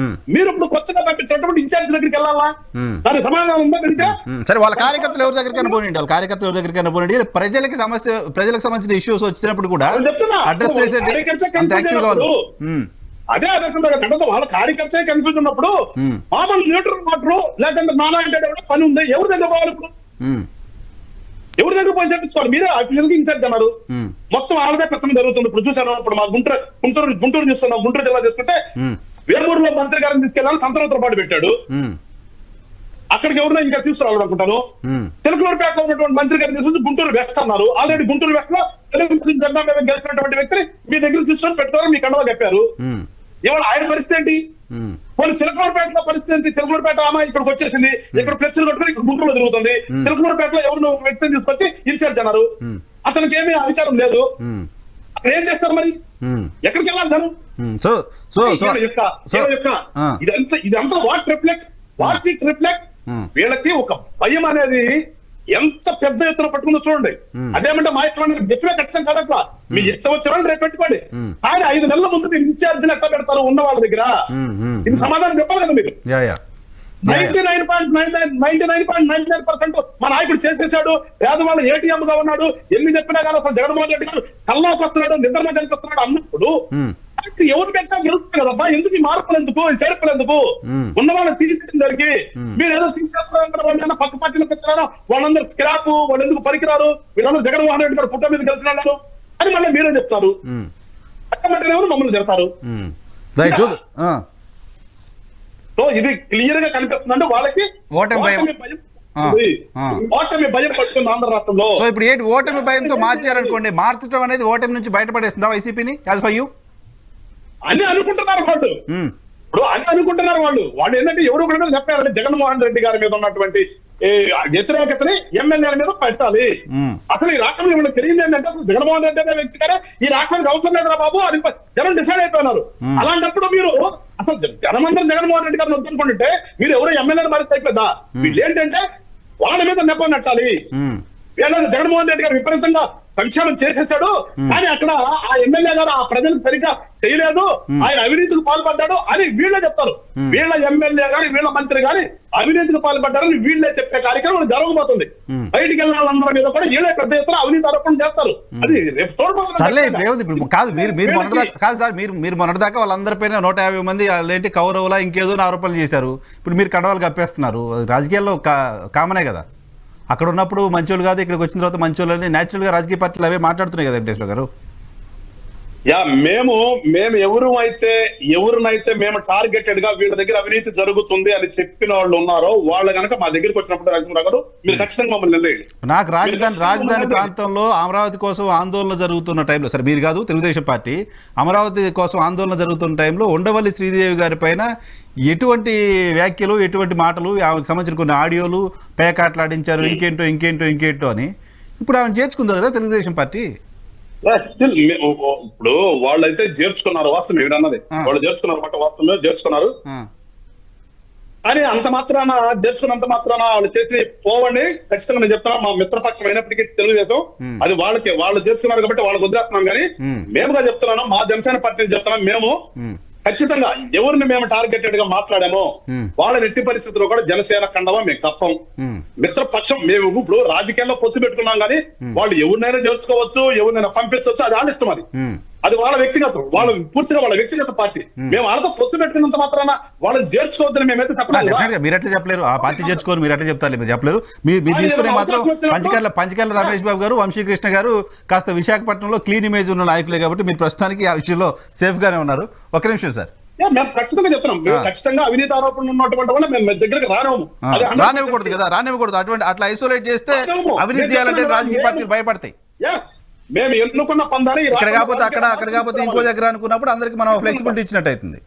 మీరు ఇప్పుడు కొత్తగా పంపించినటువంటి ఇన్ఛార్జ్ దగ్గరికి వెళ్ళాలా? దాని సమాధానం ఉందా మీకు? సరే, వాళ్ళ కార్యకర్తలు ఎవరి దగ్గరికైనా పోనండి, వాళ్ళ కార్యకర్తలు ఎవరి దగ్గరికైనా పోనండి. ప్రజలకు సంబంధించిన ఇష్యూస్ వచ్చినప్పుడు కూడా అడ్రస్ చేసే అదే అదే వాళ్ళ కార్యకర్త కన్ఫ్యూజ్ ఉన్నప్పుడు మామూలు లీటర్ వాటర్ లేదంటే నాలాంటి పని ఉంది, ఎవరి దగ్గర పోవాలి? ఇప్పుడు ఎవరి దగ్గర పోయి చెప్పించుకోవాలి? మీరే అఫీషియల్ గా ఇన్ఛార్జ్ అన్నారు. మొత్తం వాళ్ళదే పెత్తనం జరుగుతుంది. ఇప్పుడు చూసాను, ఇప్పుడు మా గుంటూరు చూస్తున్నాం. గుంటూరు జిల్లా తీసుకుంటే వేమూరులో మంత్రి గారిని తీసుకెళ్ళాలని సంవత్సరంతో పాటు పెట్టాడు. అక్కడికి ఎవరైనా ఇంకా తీసుకురావాలనుకుంటాను. సిలకలూరుపేటలో ఉన్నటువంటి మంత్రి గారిని తీసుకుని గుంటూరు వెస్ట్ అన్నారు. ఆల్రెడీ గుంటూరు వెస్ట్ లో తెలుగుదేశం జెండా మీద గెలిచినటువంటి వ్యక్తిని మీ దగ్గర తీసుకొని పెడతారు, మీ కండలో చెప్పారు. ఇవాళ ఆయన పరిస్థితి ఏంటి? వాళ్ళు సిలకలూరుపేటలో పరిస్థితి ఏంటి? సిలకలూరుపేట ఆమె ఇక్కడికి వచ్చేసింది, ఇక్కడ ఫ్లెక్సీలు కట్టుకుని ఇక్కడ గుంటూరులో తిరుగుతుంది. సిలకలూరుపేటలో ఎవరినో ఒక వ్యక్తిని తీసుకొచ్చి ఇన్ఛార్జ్ అన్నారు. అతనికి ఏమీ అధికారం లేదు. అక్కడ ఏం చేస్తారు మరి? ఎక్కడికి వెళ్ళాలి జనం? ఇదంతా వాట్ రిఫ్లెక్ట్ వీళ్ళకి ఒక భయం అనేది ఎంత పెద్ద ఎత్తున పట్టుకుందో చూడండి. అదేమంటే మా ఇక్కడ గట్టిగా కష్టం కాదట్లా, మీ ఇష్టం వచ్చిన వాళ్ళు రేపు పెట్టుకోండి. కానీ 5 నెలల ముందు మీరు ఇన్ఛార్జీలు ఎట్లా పెడతారు ఉన్న వాళ్ళ దగ్గర? ఇది సమాధానం చెప్పాలి కదా మీరు. 99.99% మా నాయకుడు చేసేసాడు, పేదవాళ్ళు ఏటీఎం గా ఉన్నాడు, ఎన్ని చెప్పినా కానీ అసలు జగన్మోహన్ రెడ్డి గారు కల్లాకి వస్తున్నాడు, నిద్రలో చనిపోతున్నాడు అన్నప్పుడు ఎవరు పెట్టా గెలుస్తుంది కదబ్బా? ఎందుకు ఈ మార్పులు, ఎందుకు ఈ చేర్పులు, ఎందుకు? ఉన్న వాళ్ళని తీసేసిన దానికి మీరు ఏదో తీసేస్తున్నారు. పక్క పార్టీలకు వచ్చినారు, వాళ్ళందరూ స్క్రాప్, వాళ్ళు ఎందుకు పనికిరారు, వీళ్ళందరూ జగన్మోహన్ రెడ్డి గారు పుట్ట మీద గెలిచినారు అని మళ్ళీ మీరే చెప్తారు. అక్కమంటేనేమో మమ్మల్ని చెప్తారు. సో ఇది క్లియర్ గా కనిపిస్తుందంటే వాళ్ళకి ఓటమి భయం పడుతుంది ఆంధ్ర రాష్ట్రంలో. సో ఇప్పుడు ఏంటి, ఓటమి భయంతో మార్చారనుకోండి, మార్చడం అనేది ఓటమి నుంచి బయటపడేస్తుందా వైసీపీని? యాజ్ ఫర్ యూ అని అనుకుంటున్నారు వాళ్ళు. ఇప్పుడు అని అనుకుంటున్నారు వాళ్ళు ఏంటంటే ఎవరు ఒకరి మీద చెప్పారంటే జగన్మోహన్ రెడ్డి గారి మీద ఉన్నటువంటి వ్యతిరేకతని ఎమ్మెల్యేల మీద పెట్టాలి. అసలు ఈ రాష్ట్రంలో ఏమైనా తెలియదు ఏంటంటే జగన్మోహన్ రెడ్డి అనే వ్యక్తి గారే ఈ రాష్ట్రానికి అవసరం లేదురా బాబు అని జనం డిసైడ్ అయిపోయినారు. అలాంటప్పుడు మీరు అసలు జనమందరం జగన్మోహన్ రెడ్డి గారిని వద్దనుకుంటుంటే మీరు ఎవరో ఎమ్మెల్యేల బాధ్యత అయిపోద్దా? వీళ్ళు ఏంటంటే వాళ్ళ మీద నెపం నెట్టాలి. వీళ్ళ జగన్మోహన్ రెడ్డి గారు విపరీతంగా సంక్షేమం చేసేసాడు, కానీ అక్కడ ఆ ఎమ్మెల్యే గారు ఆ ప్రజలకు సరిగ్గా చేయలేదు, ఆయన అవినీతికి పాల్పడ్డాడు అని వీళ్ళే చెప్తారు. వీళ్ళ ఎమ్మెల్యే గాని వీళ్ళ మంత్రి గాని అవినీతికి పాల్పడ్డారని వీళ్ళే చెప్పే కార్యక్రమం జరగబోతుంది. బయటికి వెళ్ళిన వాళ్ళందరి మీద కూడా వీళ్ళే పెద్ద ఎత్తున అవినీతి ఆరోపణలు చేస్తారు. అది కాదు కాదు సార్, మీరు మొన్నటిదాకా వాళ్ళందరిపైన 150 మంది ఏంటి కౌరవులా ఇంకేదో ఆరోపణలు చేశారు. ఇప్పుడు మీరు కండవాలు కప్పేస్తున్నారు. రాజకీయాల్లో కామనే కదా. అక్కడ ఉన్నప్పుడు మంచోళ్ళు కాదు, ఇక్కడికి వచ్చిన తర్వాత మంచోళ్ళు అని న్యాచురల్ గా రాజకీయ పార్టీలు అవే మాట్లాడుతున్నాయి కదా వెంకటేశ్వర గారు. మేము ఎవరినైతే మేము టార్గెటెడ్ గా వీళ్ళ దగ్గర అవినీతి జరుగుతుంది అని చెప్పిన వాళ్ళు ఉన్నారో వాళ్ళు కనుక మా దగ్గరికి వచ్చినప్పుడు రాజు మీరు ఖచ్చితంగా మమ్మల్ని నిలయండి. నాకు రాజధాని ప్రాంతంలో అమరావతి కోసం ఆందోళన జరుగుతున్న టైంలో, సరే మీరు కాదు తెలుగుదేశం పార్టీ, అమరావతి కోసం ఆందోళన జరుగుతున్న టైంలో ఉండవల్లి శ్రీదేవి గారి పైన ఎటువంటి వ్యాఖ్యలు, ఎటువంటి మాటలు, ఆమెకు సంబంధించిన కొన్ని ఆడియోలు పేకాట్లాడించారు, ఇంకేంటో అని ఇప్పుడు ఆమెను చేర్చుకుంది కదా తెలుగుదేశం పార్టీ. ఇప్పుడు వాళ్ళైతే చేర్చుకున్నారు, వాస్తవం ఏమిటి అన్నది వాళ్ళు చేర్చుకున్నారు, వాస్తవమే చేర్చుకున్నారు. కానీ అంత మాత్రాన చేర్చుకున్నంత మాత్రాన వాళ్ళు చేసి పోవండి. ఖచ్చితంగా నేను చెప్తున్నా, మా మిత్రపక్షం అయినప్పటికీ తెలుగుదేశం అది వాళ్ళు చేర్చుకున్నారు కాబట్టి వాళ్ళకి వదిలేస్తున్నాం. కానీ మేముగా చెప్తున్నాను, మా జనసేన పార్టీని చెప్తున్నాం, మేము ఖచ్చితంగా ఎవరిని మేము టార్గెటెడ్ గా మాట్లాడామో వాళ్ళని ఎట్టి పరిస్థితుల్లో కూడా జనసేన కండవా మేము తప్పం. మిత్రపక్షం మేము ఇప్పుడు రాజకీయాల్లో పొత్తు పెట్టుకున్నాం, కానీ వాళ్ళు ఎవరినైనా చేర్చుకోవచ్చు, ఎవరినైనా పంపించవచ్చు, అది వాళ్ళ ఇష్టం. అది వాళ్ళ వ్యక్తిగతం, పూర్తిగా వాళ్ళ వ్యక్తిగత పార్టీ. మేము వాళ్ళతో పొత్తు పెట్టుకున్నంత మాత్రాన వాళ్ళని చేర్చుకోవద్దని మేమైతే చెప్పలేదు. మీరు ఎట్లా చెప్పలేరు, ఆ పార్టీ చేర్చుకోరు, మీరు ఎట్లా చెప్తారు? మీరు చెప్పలేరు. మీరు తీసుకునే మాత్రం పంచకర్ల రమేష్ బాబు గారు, వంశీకృష్ణ గారు కాస్త విశాఖపట్నంలో క్లీన్ ఇమేజ్ ఉన్న నాయకులే కాబట్టి మీరు ప్రస్తుతానికి ఆ విషయంలో సేఫ్ గానే ఉన్నారు. ఒక నిమిషం సార్, మేము ఖచ్చితంగా చెప్తున్నాం, ఖచ్చితంగా అవినీతి ఆరోపణలు ఉన్నటువంటి వల్ల మేము దగ్గరికి రానివ్వకూడదు కదా, రానివ్వకూడదు. అట్లా ఐసోలేట్ చేస్తే అవినీతి చేయాలంటే రాజకీయ పార్టీలు భయపడతాయి. మేము ఎన్నుకున్న పందాన్ని ఇక్కడ కాకపోతే అక్కడ కాకపోతే ఇంకో దగ్గర అనుకున్నప్పుడు అందరికి మనం ఫ్లెక్సిబిలిటీ ఇచ్చినట్టు అవుతుంది.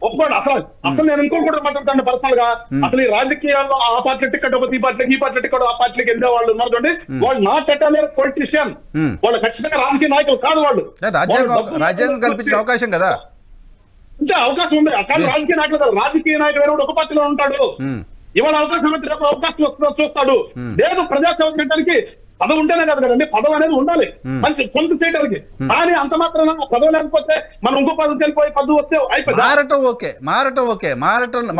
అసలు నేను ఇంకోటి మాట్లాడతాను పర్సనల్ గా. అసలు ఈ రాజకీయాల్లో ఆ పార్టీ టికెట్ ఒక ఈ పార్టీ టికెట్ ఆ పార్టీకి వెళ్ళే వాళ్ళు ఉన్నారు చూడండి, వాళ్ళు నాట్ ఎట్ ఆల్ పొలిటీషియన్, వాళ్ళు ఖచ్చితంగా రాజకీయ నాయకులు కాదు. వాళ్ళు రాజ్యాంగం కల్పించిన అవకాశం కదా, అవకాశం ఉంది. కానీ రాజకీయ నాయకులు కాదు, రాజకీయ నాయకుడు ఒక పార్టీలో ఉంటాడు. ఇవాళ అవకాశం వచ్చి రేపు అవకాశం వస్తుందో చూస్తాడు. లేదు ప్రజాసేవ చేయడానికి పదవి ఉంటేనే కాదు కదండి, పదవి అనేది ఉండాలి మంచి కొంత చేయడానికి. కానీ అంత మాత్రం పదవి లేకపోతే మనం ఇంకో పదవి వెళ్ళిపోయి పదవి వస్తే అయిపోయింది.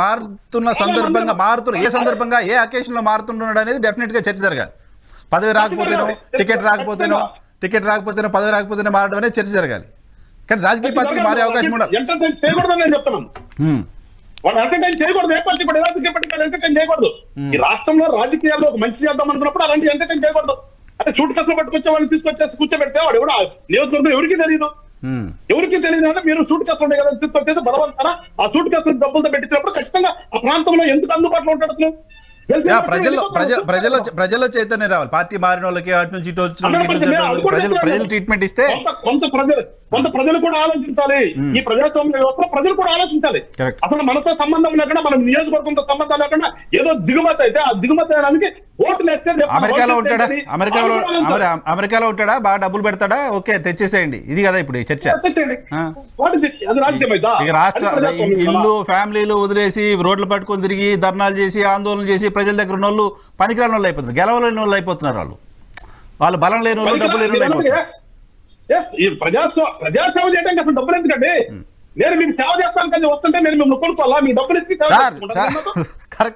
మారుతున్న సందర్భంగా ఏ సందర్భంగా ఏ అకేషన్ లో మారుతున్నాడు అనేది డెఫినెట్ గా చర్చ జరగాలి. పదవి రాకపోతేనో టికెట్ రాకపోతేనో పదవి రాకపోతేనో మారడం అనేది చర్చ జరగాలి. కానీ రాజకీయ పార్టీకి మారే అవకాశం ఉండదు. ఎంటర్టైన్ చేయకూడదని నేను చెప్తున్నాను. వాళ్ళు ఎంటర్టైన్ చేయకూడదు. ఏ పార్టీ కూడా రాజకీయ పార్టీ ఎంటర్టైన్ చేయకూడదు. ఈ రాష్ట్రంలో రాజకీయాల్లో ఒక మంచి చేద్దాం అనుకున్నప్పుడు అలాంటి ఎంటర్టైన్ చేయకూడదు. అంటే సూట్ కేసులు పట్టుకొచ్చే వాళ్ళని తీసుకొచ్చేసి కూర్చోబెడితే వాడు కూడా నియోజకవర్గం ఎవరికి తెలియదు అంటే మీరు సూట్ కేసులు ఉండే కదా తీసుకొచ్చేసి బలవంతారా ఆ సూట్ కేసులు డబ్బులతో పెట్టించినప్పుడు ఖచ్చితంగా ఆ ప్రాంతంలో ఎందుకు అందుబాటులో ఉంటాడు? ప్రజల్లో చైతన్యం రావాలి. పార్టీ మారిన వాళ్ళకి అటు నుంచి ఇటు వచ్చిన ప్రజలు ట్రీట్మెంట్ ఇస్తే కొంత ప్రజలు కూడా ఆలోచించాలి. ఈ ప్రజాస్వామ్య వ్యవస్థలో ప్రజలు కూడా ఆలోచించాలి. అసలు మనతో సంబంధం లేకుండా, మన నియోజకవర్గంతో సంబంధం లేకుండా ఏదో దిగుమతి అయితే ఆ దిగుమతి అయినానికి ఓట్లు వేస్తే అమెరికాలో ఉంటాడా, బాగా డబ్బులు పెడతాడా, ఓకే తెచ్చేసేయండి. ఇది కదా ఇప్పుడు చర్చ. ఇక రాష్ట్ర ఇల్లు ఫ్యామిలీలు వదిలేసి రోడ్లు పట్టుకొని తిరిగి ధర్నాలు చేసి ఆందోళన చేసి ప్రజల దగ్గర ఉన్న వాళ్ళు పనికిరాని వాళ్ళు అయిపోతున్నారు, గెలవలేని వాళ్ళు అయిపోతున్నారు. వాళ్ళు బలం లేని వాళ్ళు, డబ్బు లేని వాళ్ళు అయిపోతున్నారు. ప్రజాసేవ చేయడానికి అసలు డబ్బులు ఎందుకండి? నేను మీకు సేవ చేస్తాను కానీ వస్తుంటే నేను మిమ్మల్ని కొనుక్కోవాలా? మీ డబ్బులు ఇచ్చి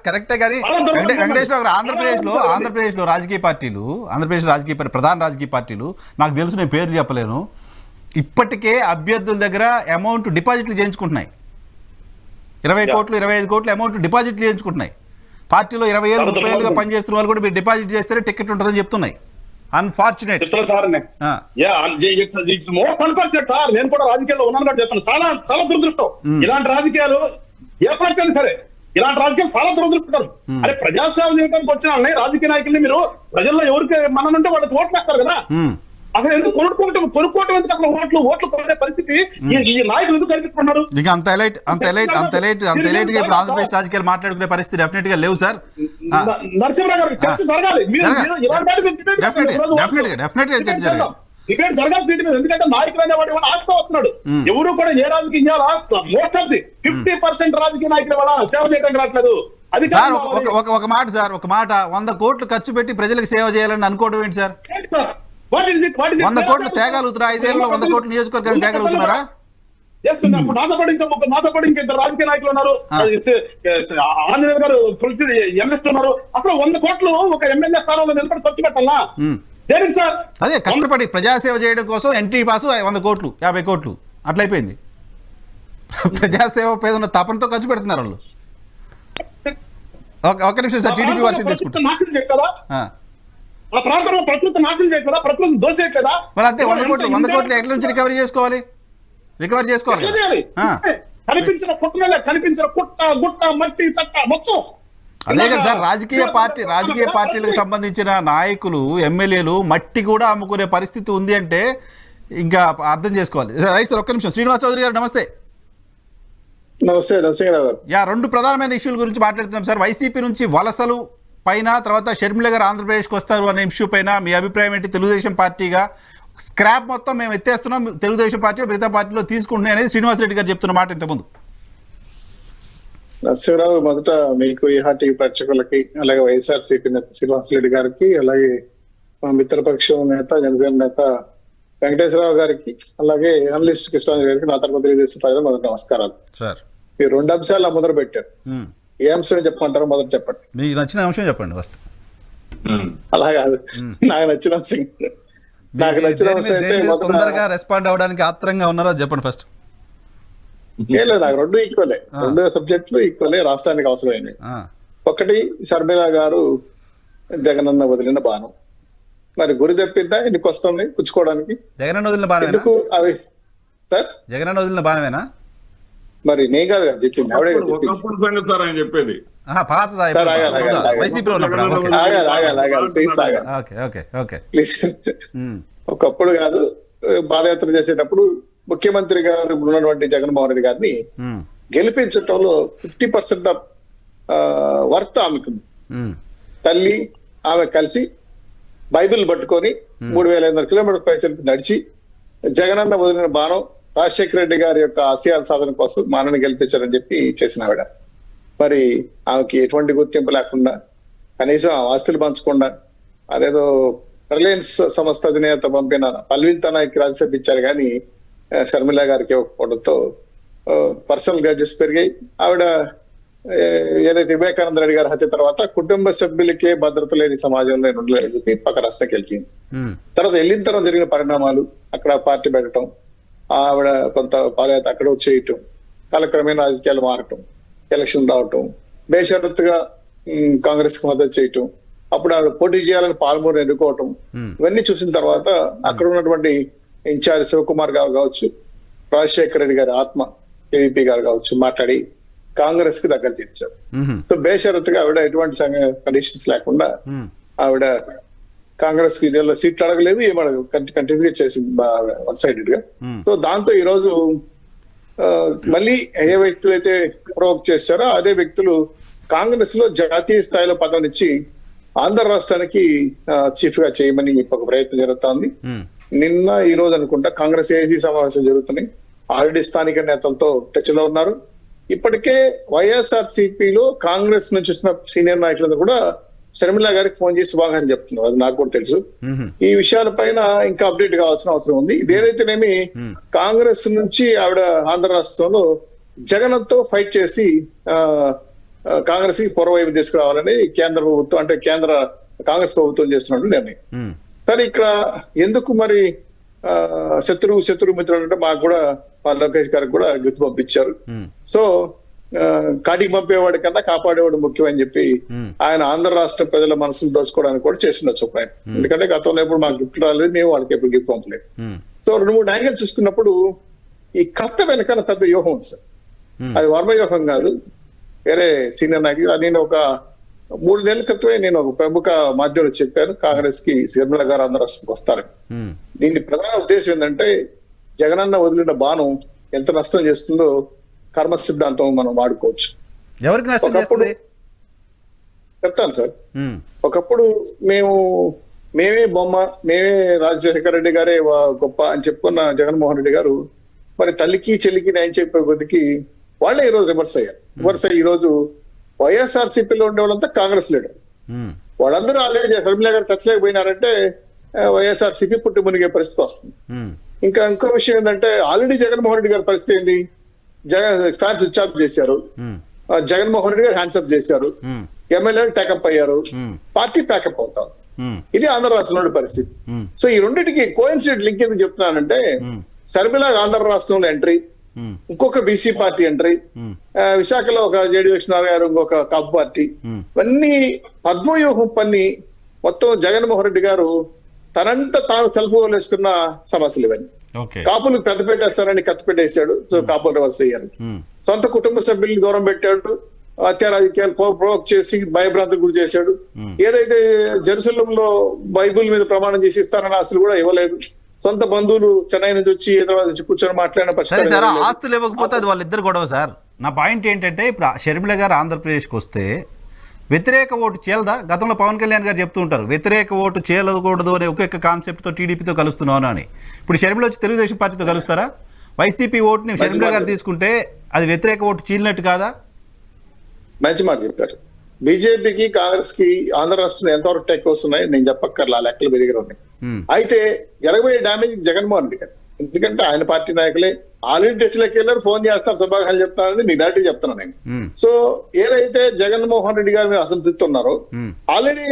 కరెక్టే. కానీ వెంకటేశ్వర ఆంధ్రప్రదేశ్ లో రాజకీయ పార్టీలు, ప్రధాన రాజకీయ పార్టీలు నాకు తెలుసు, నేను పేరు చెప్పలేను, ఇప్పటికే అభ్యర్థుల దగ్గర అమౌంట్ డిపాజిట్లు చేయించుకుంటున్నాయి. 20 కోట్లు 25 కోట్లు అమౌంట్ డిపాజిట్లు చేయించుకుంటున్నాయి. పార్టీలో 20 ఏళ్ళు 30 ఏళ్ళుగా పనిచేస్తున్న వాళ్ళు కూడా మీరు డిపాజిట్ చేస్తేనే టికెట్ ఉంటుందని చెప్తున్నాయి. Unfortunate sir. నేను కూడా రాజకీయాల్లో ఉన్నాను కూడా చెప్తాను. చాలా చాలా దురదృష్టం ఇలాంటి రాజకీయాలు. ఏ పార్టీ అయినా సరే ఇలాంటి రాజకీయాలు చాలా దురదృష్టకరం. అదే ప్రజాసేవ చేయడానికి వచ్చిన వాళ్ళని, రాజకీయ నాయకుల్ని మీరు ప్రజల్లో ఎవరికి మనమంటే వాళ్ళకి ఓట్లు వేస్తారు కదా, అసలు ఎందుకు కొనుక్కోవటం ఎందుకు? అసలు ఓట్లు కొనే పరిస్థితి ఈ నాయకులు ఎందుకు కల్పిస్తున్నారు? ఇంకా అంత ఎలైట్ గా ఇప్పుడు ఆంధ్రప్రదేశ్ రాజకీయాలు మాట్లాడుకునే పరిస్థితి డెఫినెట్ గా లేవు సార్. నరసింహరావు గారు చర్చ జరగాలి. డిబేట్ జరగాలి వీటి మీద. ఎందుకంటే నాయకులు అనేవాడు ఇవాళ ఆడుతూ వస్తున్నాడు. ఎవరు కూడా ఏ రాజకీయ మోస్ట్ ఆఫ్ ది 50% రాజకీయ నాయకులు ఇవాళ సేవ చేయడానికి రావట్లేదు. అది సార్ ఒక మాట 100 కోట్లు ఖర్చు పెట్టి ప్రజలకు సేవ చేయాలని అనుకోవడం ఏంటి సార్? 100 కోట్లు తేగలుగుతారా? 5 ఏళ్ళలో 100 కోట్లు నియోజకవర్గాన్ని తేగలుగుతున్నారా? నాతో పాటు ఇంకా రాజకీయ నాయకులు ఉన్నారు. ఆంజనేయ గారు ఎంఎస్ ఉన్నారు. అప్పుడు 100 కోట్లు ఒక ఎమ్మెల్యే స్థానంలో నిలబడి ఖర్చు పెట్టాలా? దేనికి సార్? అదే కష్టపడి ప్రజాసేవ చేయడం కోసం ఎంట్రీ పాస్ 100 కోట్లు 50 కోట్లు అట్లయిపోయింది. ప్రజాసేవ పేద ఉన్న తపనతో ఖర్చు పెడుతున్నారు వాళ్ళు. ఒక నిమిషం సార్, టీడీపీ వర్షం తీసుకుంటాం. ఆ ప్రాంతంలో ప్రకృతి నాశనం చేయట్లేదా? ప్రకృతిని దోసేయట్లేదా? మరి అంతే 100 కోట్లు ఎట్ల నుంచి రికవరీ చేసుకోవాలి? కనిపించిన పుట్ట గుట్ట మట్టి చట్ట మొత్తం అదే కదా సార్. రాజకీయ పార్టీలకు సంబంధించిన నాయకులు, ఎమ్మెల్యేలు మట్టి కూడా అమ్ముకునే పరిస్థితి ఉంది అంటే ఇంకా అర్థం చేసుకోవాలి. రైట్ సార్, ఒక్క నిమిషం. శ్రీనివాస్ చౌదరి గారు నమస్తే. నమస్తే. రెండు ప్రధానమైన ఇష్యూల గురించి మాట్లాడుతున్నాం సార్. వైసీపీ నుంచి వలసలు పైన, తర్వాత షర్మిల గారు ఆంధ్రప్రదేశ్కి వస్తారు అనే ఇష్యూ పైన మీ అభిప్రాయం ఏంటి? తెలుగుదేశం పార్టీగా స్క్రాప్ మొత్తం మేము ఎత్తేస్తున్నాం, తెలుగుదేశం పార్టీ మిగతా పార్టీలో తీసుకుంటున్నాయి అనేది శ్రీనివాసరెడ్డి గారు చెప్తున్న మాట ఇంతకుముందు. నరసింహరావు, మొదట మీకు ఈహాటి ప్రేక్షకులకి, అలాగే వైఎస్ఆర్సీపీ నేత శ్రీనివాసరెడ్డి గారికి, అలాగే మా మిత్రపక్షం నేత జనసేన నేత వెంకటేశ్వరరావు గారికి, అలాగే అనలిస్ట్ కృష్ణాంజలి గారికి నా తరపున తెలియజేసిన ప్రజలు మొదటి నమస్కారాలు. మీరు 2 అంశాలు మొదలు పెట్టారు. ఏ అంశం చెప్పమంటారో మొదట చెప్పండి. మీకు నచ్చిన అంశం చెప్పండి ఫస్ట్. అలా కాదు, నాకు నచ్చిన అంశం అయితే తొందరగా రెస్పాండ్ అవడానికి ఆత్రంగా ఉన్నారో చెప్పండి ఫస్ట్. ఏం లేదు, నాకు 2 ఈక్వలే, 2 సబ్జెక్టులు ఈక్వలే రాష్ట్రానికి అవసరమైనవి. ఒకటి, షర్మిల గారు జగనన్న వదిలిన బాణం. మరి గురి తప్పిద్దా? ఎందుకు వస్తుంది పుచ్చుకోవడానికి? జగనన్న వదిలిన బాణం ఎందుకు అవి సార్? జగనన్న వదిలిన బాణమేనా? మరి నేను కాదు కదా చెప్పింది, ఆవిడే చెప్పేది. ఒకప్పుడు కాదు, పాదయాత్ర చేసేటప్పుడు ముఖ్యమంత్రి గారు ఉన్నటువంటి జగన్మోహన్ రెడ్డి గారిని గెలిపించటంలో 50% ఆఫ్ వర్త్ ఆమెకుంది. తల్లి ఆమె కలిసి బైబిల్ పట్టుకొని 3500 కిలోమీటర్ పైసలు నడిచి జగనన్న వదిలిన బాణం రాజశేఖర రెడ్డి గారి యొక్క ఆశయాల సాధన కోసం మానని గెలిపించారని చెప్పి చేసిన ఆవిడ. మరి ఆమెకి ఎటువంటి గుర్తింపు లేకుండా కనీసం ఆ ఆస్తులు పంచకుండా అదేదో రిలయన్స్ సంస్థ అధినేత పంపిన పల్విన్ తనాయ్కి రాజ్యసభ ఇచ్చారు కానీ షర్మిల గారికి ఇవ్వకపోవడంతో పర్సనల్ గ్రాడ్యుయేట్స్ పెరిగాయి. ఆవిడ ఏదైతే వివేకానంద రెడ్డి గారి హత్య తర్వాత కుటుంబ సభ్యులకే భద్రత లేని సమాజంలో ఉండలేని చెప్పి పక్క రాష్ట్రానికి వెళ్ళింది. తర్వాత వెళ్ళిన తర్వాత జరిగిన పరిణామాలు, అక్కడ పార్టీ పెట్టడం, ఆవిడ కొంత పాదయాత్ర అక్కడ చేయటం, కాలక్రమేణా రాజకీయాలు మారటం, ఎలక్షన్ రావటం, బేషరతుగా కాంగ్రెస్ కి మద్దతు చేయటం, అప్పుడు ఆవిడ పోటీ చేయాలని పాల్గొని ఎన్నుకోవటం, ఇవన్నీ చూసిన తర్వాత అక్కడ ఉన్నటువంటి ఇన్ఛార్జ్ శివకుమార్ గారు కావచ్చు, రాజశేఖర రెడ్డి గారి ఆత్మ కేవీపీ గారు కావచ్చు మాట్లాడి కాంగ్రెస్ కి దగ్గర తీర్చారు. సో బేషరతుగా ఆవిడ ఎటువంటి కండిషన్స్ లేకుండా ఆవిడ కాంగ్రెస్ కి సీట్లు అడగలేదు, ఏమడగ కంటిన్యూగా చేసింది వన్ సైడెడ్ గా. సో దాంతో ఈ రోజు మళ్ళీ ఏ వ్యక్తులు అయితే ప్రొవోక్ చేశారో అదే వ్యక్తులు కాంగ్రెస్ లో జాతీయ స్థాయిలో పదవిని ఇచ్చి ఆంధ్ర రాష్ట్రానికి చీఫ్ గా చేయమని ఒక ప్రయత్నం జరుగుతోంది. నిన్న ఈ రోజు అనుకుంటా కాంగ్రెస్ ఏసీ సమావేశం జరుగుతున్నాయి. ఆల్రెడీ స్థానిక నేతలతో టచ్ లో ఉన్నారు. ఇప్పటికే వైఎస్ఆర్ సిపిలో కాంగ్రెస్ నుంచి వచ్చిన సీనియర్ నాయకులందరూ కూడా షర్మిల గారికి ఫోన్ చేసి శుభాకాంక్షలు చెప్తున్నారు. అది నాకు కూడా తెలుసు. ఈ విషయాలపైన ఇంకా అప్డేట్ కావాల్సిన అవసరం ఉంది. ఇదేదైతేనేమి కాంగ్రెస్ నుంచి ఆవిడ ఆంధ్ర రాష్ట్రంలో జగన్ తో ఫైట్ చేసి కాంగ్రెస్ కి పూర్వవైపు తీసుకురావాలని కేంద్ర ప్రభుత్వం అంటే కేంద్ర కాంగ్రెస్ ప్రభుత్వం చేస్తున్నట్టు నిర్ణయం. సరే ఇక్కడ ఎందుకు మరి శత్రువు మిత్రులు అంటే మాకు కూడా లోకేష్ గారికి కూడా గుర్తు పంపించారు. సో కాటికి పంపేవాడి కన్నా కాపాడేవాడు ముఖ్యం అని చెప్పి ఆయన ఆంధ్ర రాష్ట్ర ప్రజల మనసులు దోచుకోవడానికి కూడా చేస్తుండొచ్చు ఆయన. ఎందుకంటే గతంలో ఎప్పుడు మాకు గిఫ్ట్ రాలేదు, మేము వాళ్ళకి ఎప్పుడు గిఫ్ట్ పంపలేదు. సో 2-3 యాంగిల్ చూసుకున్నప్పుడు ఈ కథ వెనకాల పెద్ద వ్యూహం ఉంది సార్. అది వర్మ వ్యూహం కాదు, వేరే సీనియర్ నాయకులు. నేను ఒక 3 నెలల క్రితమే నేను ఒక ప్రముఖ మాధ్యమంలో చెప్పాను కాంగ్రెస్ కి షర్మిల గారు ఆంధ్ర రాష్ట్రానికి వస్తారు. దీని ప్రధాన ఉద్దేశం ఏంటంటే జగనన్న వదిలిన బాణం ఎంత నష్టం చేస్తుందో కర్మ సిద్ధాంతం మనం వాడుకోవచ్చు. ఎవరికి నష్టం చేస్తుంది చెప్తాను సార్. ఒకప్పుడు మేమే బొమ్మ, మేమే రాజశేఖర రెడ్డి గారే గొప్ప అని చెప్పుకున్న జగన్మోహన్ రెడ్డి గారు మరి తల్లికి చెల్లికి న్యాయం చెప్పే కొద్దికి వాళ్ళే ఈరోజు రివర్స్ అయ్యారు. రివర్స్ అయ్యి ఈరోజు వైఎస్ఆర్ సిపిలో ఉండే వాళ్ళంతా కాంగ్రెస్ లీడర్. వాళ్ళందరూ ఆల్రెడీ షర్మిల గారు టచ్ లేకపోయినారంటే వైఎస్ఆర్ సిపి పుట్టి మునిగే పరిస్థితి వస్తుంది. ఇంకా ఇంకో విషయం ఏంటంటే ఆల్రెడీ జగన్మోహన్ రెడ్డి గారి పరిస్థితి ఏంది, ఫ్యాన్స్ స్విచ్ ఆఫ్ చేశారు, జగన్మోహన్ రెడ్డి గారు హ్యాండ్స్ అప్ చేశారు, ఎమ్మెల్యేలు ప్యాకప్ అయ్యారు, పార్టీ ప్యాకప్ అవుతారు. ఇది ఆంధ్ర రాష్ట్రంలో పరిస్థితి. సో ఈ రెండింటికి కోయిన్సిడెంట్ లింక్ ఎందుకు చెప్తున్నానంటే షర్మిల ఆంధ్ర రాష్ట్రంలో ఎంట్రీ, ఇంకొక బీసీ పార్టీ ఎంట్రీ, విశాఖలో ఒక జేడీ లక్ష్మీనారాయణ గారు ఇంకొక కాపు పార్టీ, ఇవన్నీ పద్మవ్యూహం పన్ని మొత్తం జగన్మోహన్ రెడ్డి గారు తనంతా తాను సెల్ఫ్ వేసుకున్న సమస్యలు ఇవన్నీ. కాపులకు పెద్ద పెట్టేస్తారని కత్తి పెట్టేశాడు, సో కాపులు రివర్స్ అయ్యారు. సొంత కుటుంబ సభ్యుల్ని దూరం పెట్టాడు, హత్య రాజకీయాలు ప్రొవోక్ చేసి భయభ్రాంతికి గురి చేశాడు. ఏదైతే జెరూసలంలో బైబుల్ మీద ప్రమాణం చేసి ఇస్తారన్న ఆశలు కూడా ఇవ్వలేదు. సొంత బంధువులు చెన్నై నుంచి వచ్చి హైదరాబాద్ నుంచి కూర్చొని మాట్లాడిన పరిస్థితి. ఆస్తులు ఇవ్వకపోతే అది వాళ్ళిద్దరు గొడవ సార్. నా పాయింట్ ఏంటంటే ఇప్పుడు షర్మిల గారు ఆంధ్రప్రదేశ్కి వస్తే వ్యతిరేక ఓటు చేయలదా? గతంలో పవన్ కళ్యాణ్ గారు చెప్తూ ఉంటారు వ్యతిరేక ఓటు చేయకూడదు అనే ఒక్కొక్క కాన్సెప్ట్తో టీడీపీతో కలుస్తున్నాను అని. ఇప్పుడు షర్మిల వచ్చి తెలుగుదేశం పార్టీతో కలుస్తారా? వైసీపీ ఓటుని షర్మిల గారు తీసుకుంటే అది వ్యతిరేక ఓటు చీలినట్టు కాదా? మంచి మాట చెప్పారు. బీజేపీకి కాంగ్రెస్ కి ఆంధ్ర రాష్ట్రంలో ఎంతవరకు టెక్ వస్తున్నాయి నేను చెప్పక్కర్లా, లెక్కలు మీ దగ్గర ఉన్నాయి. అయితే జరగబోయే డ్యామేజ్ జగన్మోహన్ రెడ్డి గారు, ఎందుకంటే ఆయన పార్టీ నాయకులే ఆల్రెడీ టచ్ లెక్క వెళ్ళారు, ఫోన్ చేస్తారు, శుభాకాంక్షలు చెప్తానని మీకు డైరెక్ట్ చెప్తున్నాను నేను. సో ఏదైతే జగన్మోహన్ రెడ్డి గారు అసంతృప్తి ఉన్నారో ఆల్రెడీ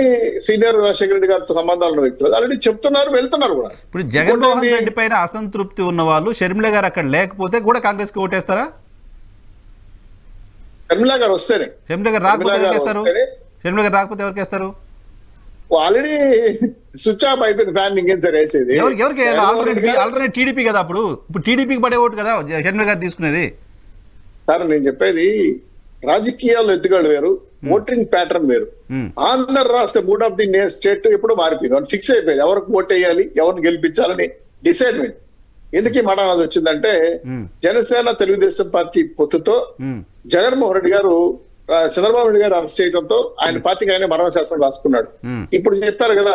సీనియర్ రాజశేఖర రెడ్డి గారితో సంబంధాలు ఉన్న వ్యక్తులు ఆల్రెడీ చెప్తున్నారు, వెళ్తున్నారు కూడా. ఇప్పుడు జగన్మోహన్ రెడ్డి పైన అసంతృప్తి ఉన్న వాళ్ళు షర్మిల గారు అక్కడ లేకపోతే కూడా కాంగ్రెస్ కి ఓటేస్తారా? షర్మిల గారు వస్తేనే. షర్మిల గారు రాకపోతే ఎవరికి వేస్తారు? ఆల్రెడీ స్విచ్ ఆఫ్ అయిపోయింది ఫ్యాన్, ఇంకేం సరే వేసేది ఎవరికి? ఆల్టర్నేట్ టీడీపీ కదా. ఇప్పుడు టీడీపీకి పడే ఓటు కదా షర్మిల గారు తీసుకునేది. సార్ నేను చెప్పేది రాజకీయాల్లో ఎత్తుగడ వేరు, ఓటింగ్ ప్యాటర్న్ వేరు. ఆంధ్ర రాష్ట్ర మూడ్ ఆఫ్ ది స్టేట్ ఎప్పుడు మారిపోయింది, ఫిక్స్ అయిపోయింది ఎవరికి ఓట్ వేయాలి, ఎవరిని గెలిపించాలని డిసైడ్మెంట్. ఎందుకు ఈ మాట అనేది వచ్చిందంటే జనసేన తెలుగుదేశం పార్టీ పొత్తుతో జగన్మోహన్ రెడ్డి గారు చంద్రబాబు నాయుడు గారు అరెస్ట్ చేయడంతో ఆయన పార్టీకి ఆయన మరణశాసనం రాసుకున్నాడు. ఇప్పుడు చెప్పారు కదా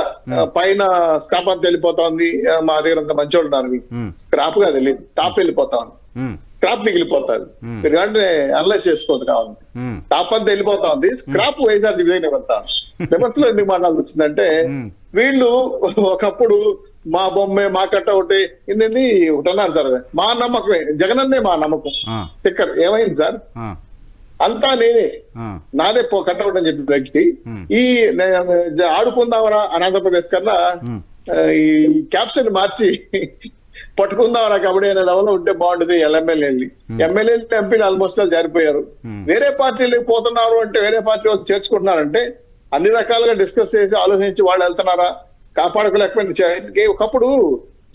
పైన స్క్రాప్ అంతా వెళ్ళిపోతా ఉంది, మా దగ్గర అంత మంచోళ్ళు దానికి స్క్రాప్ గా తెలియదు, టాప్ వెళ్ళిపోతా ఉంది. స్క్రాప్ మిగిలిపోతుంది. మీరు వెంటనే అనలైజ్ చేసుకోవద్దు కావాలి. టాప్ అంతా వెళ్ళిపోతా ఉంది, స్క్రాప్ వైఎస్ఆర్ విజయ్ పెడతాను. రివర్స్ లో ఎందుకు మాట్లాడాల్సి వచ్చిందంటే వీళ్ళు ఒకప్పుడు మా బొమ్మే మా కట్అవుట్ ఇన్ని ఒకటి అన్నారు సార్. మా నమ్మకమే జగనన్నే మా నమ్మకం. టిక్కర్ ఏమైంది సార్? అంతా నేనే, నాదే కట్అవుట్ అని చెప్పిన వ్యక్తి ఈ ఆడుకుందామరా అని ఆంధ్రప్రదేశ్ కన్నా ఈ క్యాప్షన్ మార్చి పట్టుకుందామరా కబడ్డీ అనే లెవెల్లో ఉంటే బాగుంటుంది. ఎమ్మెల్యేలు ఎంపీలు ఆల్మోస్ట్ జారిపోయారు. వేరే పార్టీలకు పోతున్నారు అంటే, వేరే పార్టీ వాళ్ళు చేర్చుకుంటున్నారంటే అన్ని రకాలుగా డిస్కస్ చేసి ఆలోచించి వాళ్ళు వెళ్తున్నారా కాపాడుకోలేకపోయింది. ఒకప్పుడు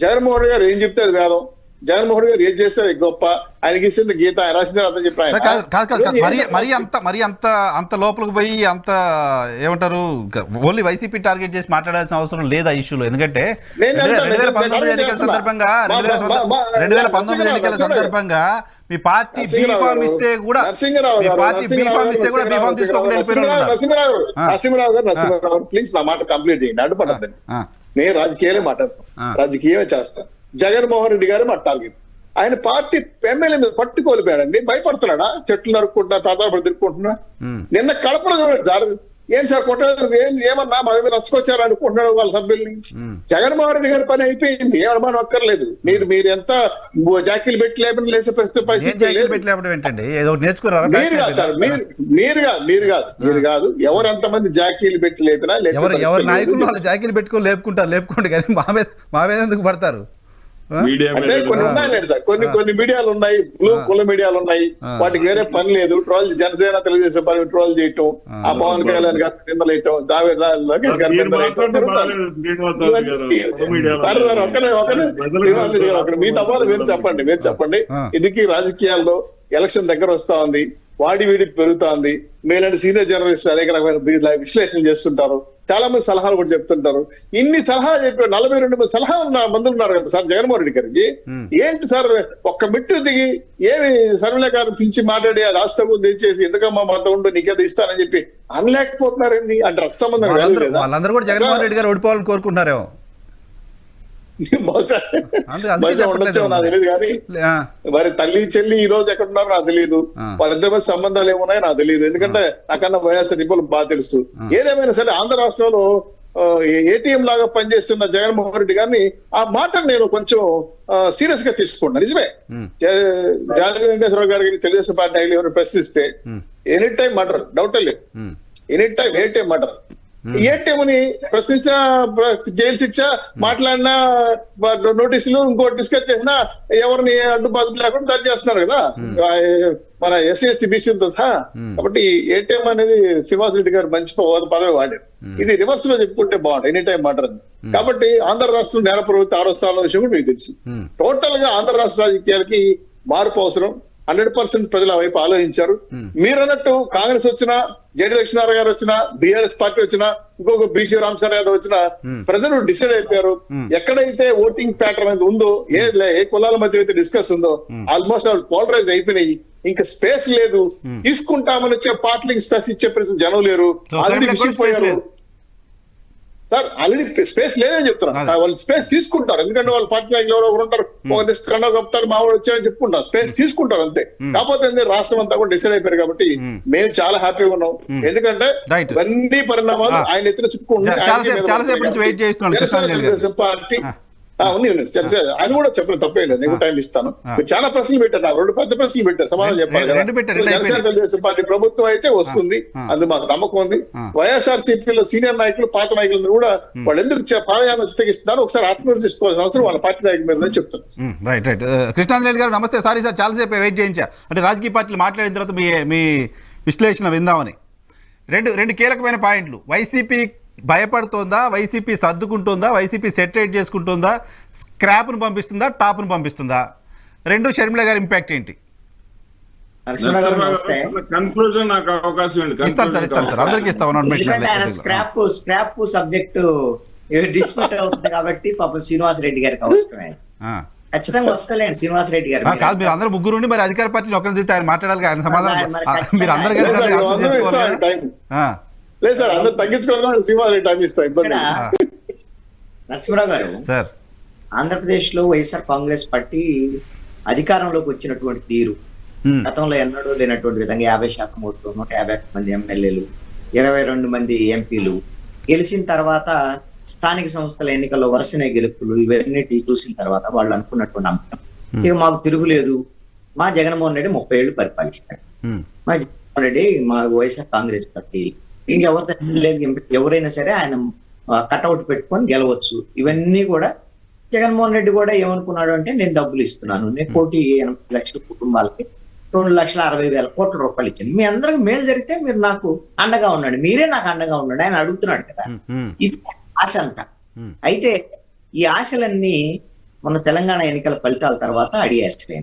జగన్మోహన్ గారు ఏం చెప్తే అది వేదం, జగన్మోహన్ గారు ఏం చేస్తే అది గొప్ప, ఆయనకి ఇచ్చింది గీత, ఆయన రాసింది అర్థం మరి అంత లోపలికి పోయి అంత ఏమంటారు ఓన్లీ వైసీపీ టార్గెట్ చేసి మాట్లాడాల్సిన అవసరం లేదు ఆ ఇష్యూలో. ఎందుకంటే 2019 ఎన్నికల సందర్భంగా 2019 ఎన్నికల సందర్భంగా మీ పార్టీ బీఫామ్ ఇస్తే కూడా బీఫామ్ తీసుకోకుండా నరసింహరావు ప్లీజ్ నా మాట కంప్లీట్ చేయండి, అడ్డుపడద్దండి. నేను రాజకీయాలే మాట్లాడతాను, రాజకీయమే చేస్తాను. జగన్మోహన్ రెడ్డి గారు మా టార్గెట్. ఆయన పార్టీ ఎమ్మెల్యే మీద పట్టుకోలిపోయాడండి. భయపడుతున్నాడా? చెట్లు నరుక్కుంటున్నా, తాతాపడి తిరుక్కుంటున్నా. నిన్న కడపలో చూడండి, ఏం సార్ కొట్టలేదు, ఏమన్నా మా మీద రచ్చుకొచ్చారు అనుకుంటున్నాడు వాళ్ళ సభ్యుల్ని. జగన్మోహన్ రెడ్డి గారి పని అయిపోయింది, ఏమన్నా అక్కర్లేదు. మీరు ఎంత జాకీలు పెట్టి లేపని లేసే పరిస్థితి మీరు కాదు సార్, మీరు కాదు ఎవరు ఎంతమంది జాకీలు పెట్టి లేపినా నాయకులు జాకీలు పెట్టుకొని లేపుకోండి కానీ మా మీద ఎందుకు పడతారు? అంటే కొన్ని ఉన్నాయి సార్, కొన్ని మీడియాలు ఉన్నాయి, బ్లూ కుల మీడియాలు ఉన్నాయి, వాటికి వేరే పని లేదు. ట్రోల్ జనసేన తెలుగుదేశం పని ట్రోల్ చేయటం, ఆ పవన్ కళ్యాణ్ గారి నిందలేయటం, లోకేష్ గారి మీ తప్పాలు మీరు చెప్పండి. ఇది రాజకీయాల్లో ఎలక్షన్ దగ్గర వస్తా ఉంది, వాడి వీడికి పెరుగుతా ఉంది. మేలాంటి సీనియర్ జర్నలిస్ట్ అనేక రకమైన విశ్లేషణ చేస్తుంటారు, చాలా మంది సలహాలు కూడా చెప్తుంటారు. ఇన్ని సలహాలు చెప్పి 42 సలహాలు మందులు ఉన్నారు కదా సార్ జగన్మోహన్ రెడ్డి గారికి. ఏంటి సార్ ఒక్క మెట్టు దిగి ఏమి సర్వలే గారు పిలిచి మాట్లాడి అది రాష్ట్రం తెచ్చేసి ఎందుకమ్మా మాతో ఉండు నీకేదో ఇస్తానని చెప్పి అనలేకపోతున్నారు ఏంది అంటే రక్త సంబంధం వాళ్ళందరూ కూడా జగన్మోహన్ రెడ్డి గారు ఓడిపోవాలని కోరుకుంటున్నారేమో. ఉండొచ్చు నాకు తెలియదు కానీ మరి తల్లి చెల్లి ఈ రోజు ఎక్కడ ఉన్నారో నాకు తెలియదు, వాళ్ళిద్దరి మధ్య సంబంధాలు ఏమున్నాయో నాకు తెలియదు. ఎందుకంటే నాకన్నా వైఎస్ఆర్ నిపుణులు బాగా తెలుసు. ఏదేమైనా సరే ఆంధ్ర రాష్ట్రంలో ఏటీఎం లాగా పనిచేస్తున్న జగన్మోహన్ రెడ్డి గారిని ఆ మాటను నేను కొంచెం సీరియస్ గా తీసుకున్నాను. నిజమే, జానకి వెంకటేశ్వరరావు గారికి తెలుగుదేశం పార్టీ నాయకులు ఎవరు ప్రశ్నిస్తే ఎనీ టైం మర్డర్, డౌట్ లేదు, ఎనీ టైం మర్డర్. ఏటీఎంని ప్రశ్నించిన జైలు శిక్ష, మాట్లాడిన నోటీసులు, ఇంకోటి డిస్కస్ చేసినా ఎవరిని అడ్డుబాటు లేకుండా దర్జీ చేస్తున్నారు కదా మన ఎస్సీ ఎస్టీ బీసీలతో సహా. కాబట్టి ఏటీఎం అనేది శ్రీనివాస్ రెడ్డి గారు మంచి పదవి వాడారు. ఇది రివర్స్ లో చెప్పుకుంటే బాగుంటుంది, ఎనీ టైం మాట. కాబట్టి ఆంధ్ర రాష్ట్రం నేర ప్రవృత్తి 6వ స్థానం విషయం కూడా మీకు తెలుసు. టోటల్ గా ఆంధ్ర రాష్ట్ర రాజకీయాలకి మార్పు అవసరం. 100% ప్రజల వైపు ఆలోచించారు. మీరు అన్నట్టు కాంగ్రెస్ వచ్చినా, జేడీ లక్ష్మీనారాయణ గారు వచ్చినా, బీఆర్ఎస్ పార్టీ వచ్చినా, ఇంకొక బీసీ రామసార్ యాదవ్ వచ్చినా ప్రజలు డిసైడ్ అయిపోయారు. ఎక్కడైతే ఓటింగ్ ప్యాటర్న్ అనేది ఉందో, ఏ కులాల మధ్య అయితే డిస్కస్ ఉందో ఆల్మోస్ట్ పోలరైజ్ అయిపోయినాయి. ఇంకా స్పేస్ లేదు. తీసుకుంటామని వచ్చే పార్టీలకు స్పేస్ ఇచ్చే పరిస్థితి జనం లేరు, ఆల్రెడీ విసిగిపోయారు సార్. ఆల్రెడీ స్పేస్ లేదని చెప్తున్నారు. వాళ్ళు స్పేస్ తీసుకుంటారు, ఎందుకంటే వాళ్ళ పార్టీ నాయకులు ఎవరో ఒకరు ఉంటారు, ఒక కన్నా గొప్పతారు మా వాళ్ళు వచ్చారని చెప్పుకుంటారు, స్పేస్ తీసుకుంటారు అంతే. కాకపోతే రాష్ట్రం అంతా కూడా డిసైడ్ అయిపోయారు. కాబట్టి మేము చాలా హ్యాపీగా ఉన్నాం, ఎందుకంటే అన్ని పరిణామాలు ఆయన ఎత్తున చుట్టుకుంటున్నారు. పార్టీ ఆయన కూడా చెప్పిన తప్పే లేదు, నేను టైం ఇస్తాను. మీరు చాలా ప్రశ్నలు పెట్టారు, నాకు 2 పెద్ద ప్రశ్నలు పెట్టారు, సమాధానం చెప్పాలి కదా. జనసేన తెలుగుదేశం పార్టీ ప్రభుత్వం అయితే వస్తుంది, అది మాకు నమ్మకం ఉంది. వైఎస్ఆర్ సిపిలో సీనియర్ నాయకులు, పాత నాయకులు కూడా వాళ్ళు ఎందుకు పాదయాత్ర చిత్తగిస్తున్నారు ఒకసారి ఆత్మహత్య చేసుకోవాల్సిన అవసరం వాళ్ళ పార్టీ నాయకుల మీద చెప్తాను. రైట్ కృష్ణాంజలి గారు నమస్తే. సారీ సార్ చాలాసేపు వెయిట్ చేయించా, అంటే రాజకీయ పార్టీలు మాట్లాడిన తర్వాత మీ విశ్లేషణ విందామని. రెండు కీలకమైన పాయింట్లు. వైసీపీ భయపడుతోందా, వైసీపీ సర్దుకుంటుందా, వైసీపీ సెటరేట్ చేసుకుంటుందా, స్క్రాప్ను పంపిస్తుందా, టాప్ను పంపిస్తుందా? రెండు షర్మిల గారి ఇంపాక్ట్ ఏంటి? కన్క్లూజన్ నాకు అవకాశం ఇస్తాను సార్, అందరికి ఇస్తాను. స్క్రాప్ సబ్జెక్ట్ డిస్ప్యూట్ అవుతుంది కాబట్టి పాపం శ్రీనివాస్ రెడ్డి గారికి అవసరమే, ఖచ్చితంగా వస్తలేండి శ్రీనివాస్ రెడ్డి గారు. కాదు, మీరు అందరూ ముగ్గురు ఉండి మరి అధికార పార్టీని ఒకరిని చూస్తే ఆయన మాట్లాడాలి, ఆయన సమాధానం మీరు అందరూ లేదు సార్, అందరు తగ్గించుకోవాలి. శ్రీనివాస్ రెడ్డి టైం ఇస్తా, ఇబ్బంది. నరసింహరావు గారు, సార్ ఆంధ్రప్రదేశ్ లో వైఎస్ఆర్ కాంగ్రెస్ పార్టీ అధికారంలోకి వచ్చినటువంటి తీరు గతంలో ఎన్నడూ లేనటువంటి విధంగా 50% ఓట్లు, 151 మంది ఎమ్మెల్యేలు, 22 మంది ఎంపీలు గెలిచిన తర్వాత స్థానిక సంస్థల ఎన్నికల్లో వరుసనే గెలుపులు ఇవన్నీ చూసిన తర్వాత వాళ్ళు అనుకున్నటువంటి అంశం, ఇక మాకు తిరుగులేదు, మా జగన్మోహన్ రెడ్డి 30 ఏళ్ళు పరిపాలిస్తారు, మా జగన్మోహన్ రెడ్డి మా వైఎస్ఆర్ కాంగ్రెస్ పార్టీ ఇంకెవరితో లేదు, ఎవరైనా సరే ఆయన కట్అవుట్ పెట్టుకొని గెలవచ్చు. ఇవన్నీ కూడా జగన్మోహన్ రెడ్డి కూడా ఏమనుకున్నాడు అంటే, నేను డబ్బులు ఇస్తున్నాను, నేను 1,80,00,000 కుటుంబాలకి 2,60,000 కోట్ల రూపాయలు ఇచ్చాను, మీ అందరికి మేలు జరిగితే మీరు నాకు అండగా ఉండండి, మీరే నాకు అండగా ఉండండి ఆయన అడుగుతున్నాడు కదా. ఇది ఆశ అంట. అయితే ఈ ఆశలన్నీ మన తెలంగాణ ఎన్నికల ఫలితాల తర్వాత అడిగేస్తాయి.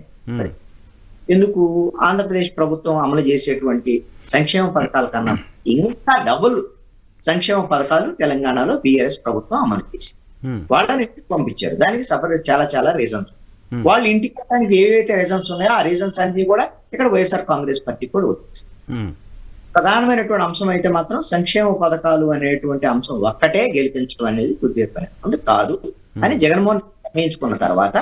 ఎందుకు ఆంధ్రప్రదేశ్ ప్రభుత్వం అమలు చేసేటువంటి సంక్షేమ పథకాల కన్నా ఇంకా డబుల్ సంక్షేమ పథకాలు తెలంగాణలో బీఆర్ఎస్ ప్రభుత్వం అమలు చేసింది. వాళ్ళని ఇంటికి పంపించారు. దానికి సపరేట్ చాలా రీజన్స్. వాళ్ళు ఇంటికి వెళ్ళడానికి ఏవైతే రీజన్స్ ఉన్నాయో ఆ రీజన్స్ అన్ని కూడా ఇక్కడ వైఎస్ఆర్ కాంగ్రెస్ పార్టీ కూడా వచ్చేస్తుంది. ప్రధానమైనటువంటి అంశం అయితే మాత్రం సంక్షేమ పథకాలు అనేటువంటి అంశం ఒక్కటే గెలిపించడం అనేది కుదిరిపోయినటువంటి కాదు అని జగన్మోహన్ నిర్ణయించుకున్న తర్వాత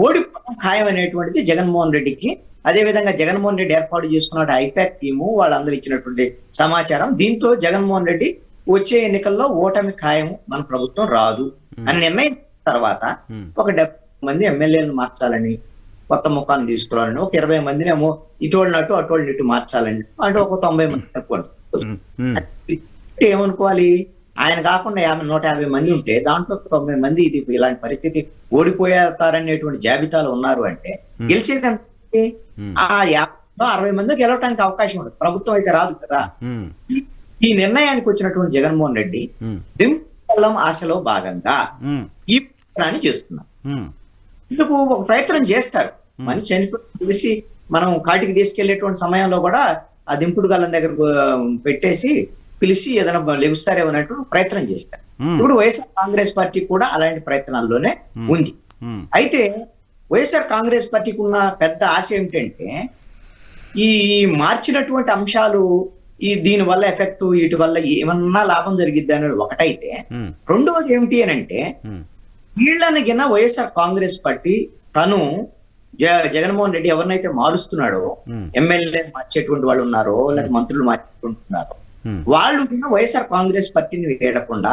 ఓడిపోవడం ఖాయం అనేటువంటిది జగన్మోహన్ రెడ్డికి, అదే విధంగా జగన్మోహన్ రెడ్డి ఏర్పాటు చేసుకున్న ఐపాక్ టీము వాళ్ళందరూ ఇచ్చినటువంటి సమాచారం, దీంతో జగన్మోహన్ రెడ్డి వచ్చే ఎన్నికల్లో ఓటమి ఖాయం, మన ప్రభుత్వం రాదు అని నిర్ణయించిన తర్వాత ఒక 70 మంది ఎమ్మెల్యేలను మార్చాలని, కొత్త ముఖాన్ని తీసుకురావాలని, ఒక 20 మందిని ఏమో ఇటోళ్ళనట్టు అటోళ్ళని ఇటు మార్చాలని, అంటే ఒక 90 మంది అనుకోండి. ఏమనుకోవాలి, ఆయన కాకుండా 150 మంది ఉంటే దాంట్లో 90 మంది ఇది ఇలాంటి పరిస్థితి ఓడిపోతారనేటువంటి జాబితాలో ఉన్నారు అంటే గెలిచేది ఆ 50-60 మంది గెలవడానికి అవకాశం ఉండదు, ప్రభుత్వం అయితే రాదు కదా. ఈ నిర్ణయానికి వచ్చినటువంటి జగన్మోహన్ రెడ్డి దింపల్లం ఆశలో భాగంగా ఈ ప్రయత్నాన్ని చేస్తున్నారు. ఇందుకు ఒక ప్రయత్నం చేస్తారు. మనిషి చనిపోయి తెలిసి మనం కాటికి తీసుకెళ్లేటువంటి సమయంలో కూడా ఆ దింపుడు గల్లం దగ్గర పెట్టేసి పిలిచి ఏదైనా లెగుస్తారేమన్నట్టు ప్రయత్నం చేస్తారు. ఇప్పుడు వైఎస్ఆర్ కాంగ్రెస్ పార్టీ కూడా అలాంటి ప్రయత్నాల్లోనే ఉంది. అయితే వైఎస్ఆర్ కాంగ్రెస్ పార్టీకి ఉన్న పెద్ద ఆశ ఏమిటంటే, ఈ మార్చినటువంటి అంశాలు దీని వల్ల ఎఫెక్ట్, వీటి వల్ల ఏమన్నా లాభం జరిగిద్ది అనేది ఒకటైతే, రెండవది ఏమిటి అని అంటే, వీళ్ళని గిన వైఎస్ఆర్ కాంగ్రెస్ పార్టీ తను జగన్మోహన్ రెడ్డి ఎవరినైతే మారుస్తున్నాడో, ఎమ్మెల్యే మార్చేటువంటి వాళ్ళు ఉన్నారో లేదా మంత్రులు మార్చేట్టున్నారో, వాళ్ళు గిన వైఎస్ఆర్ కాంగ్రెస్ పార్టీని వేయకుండా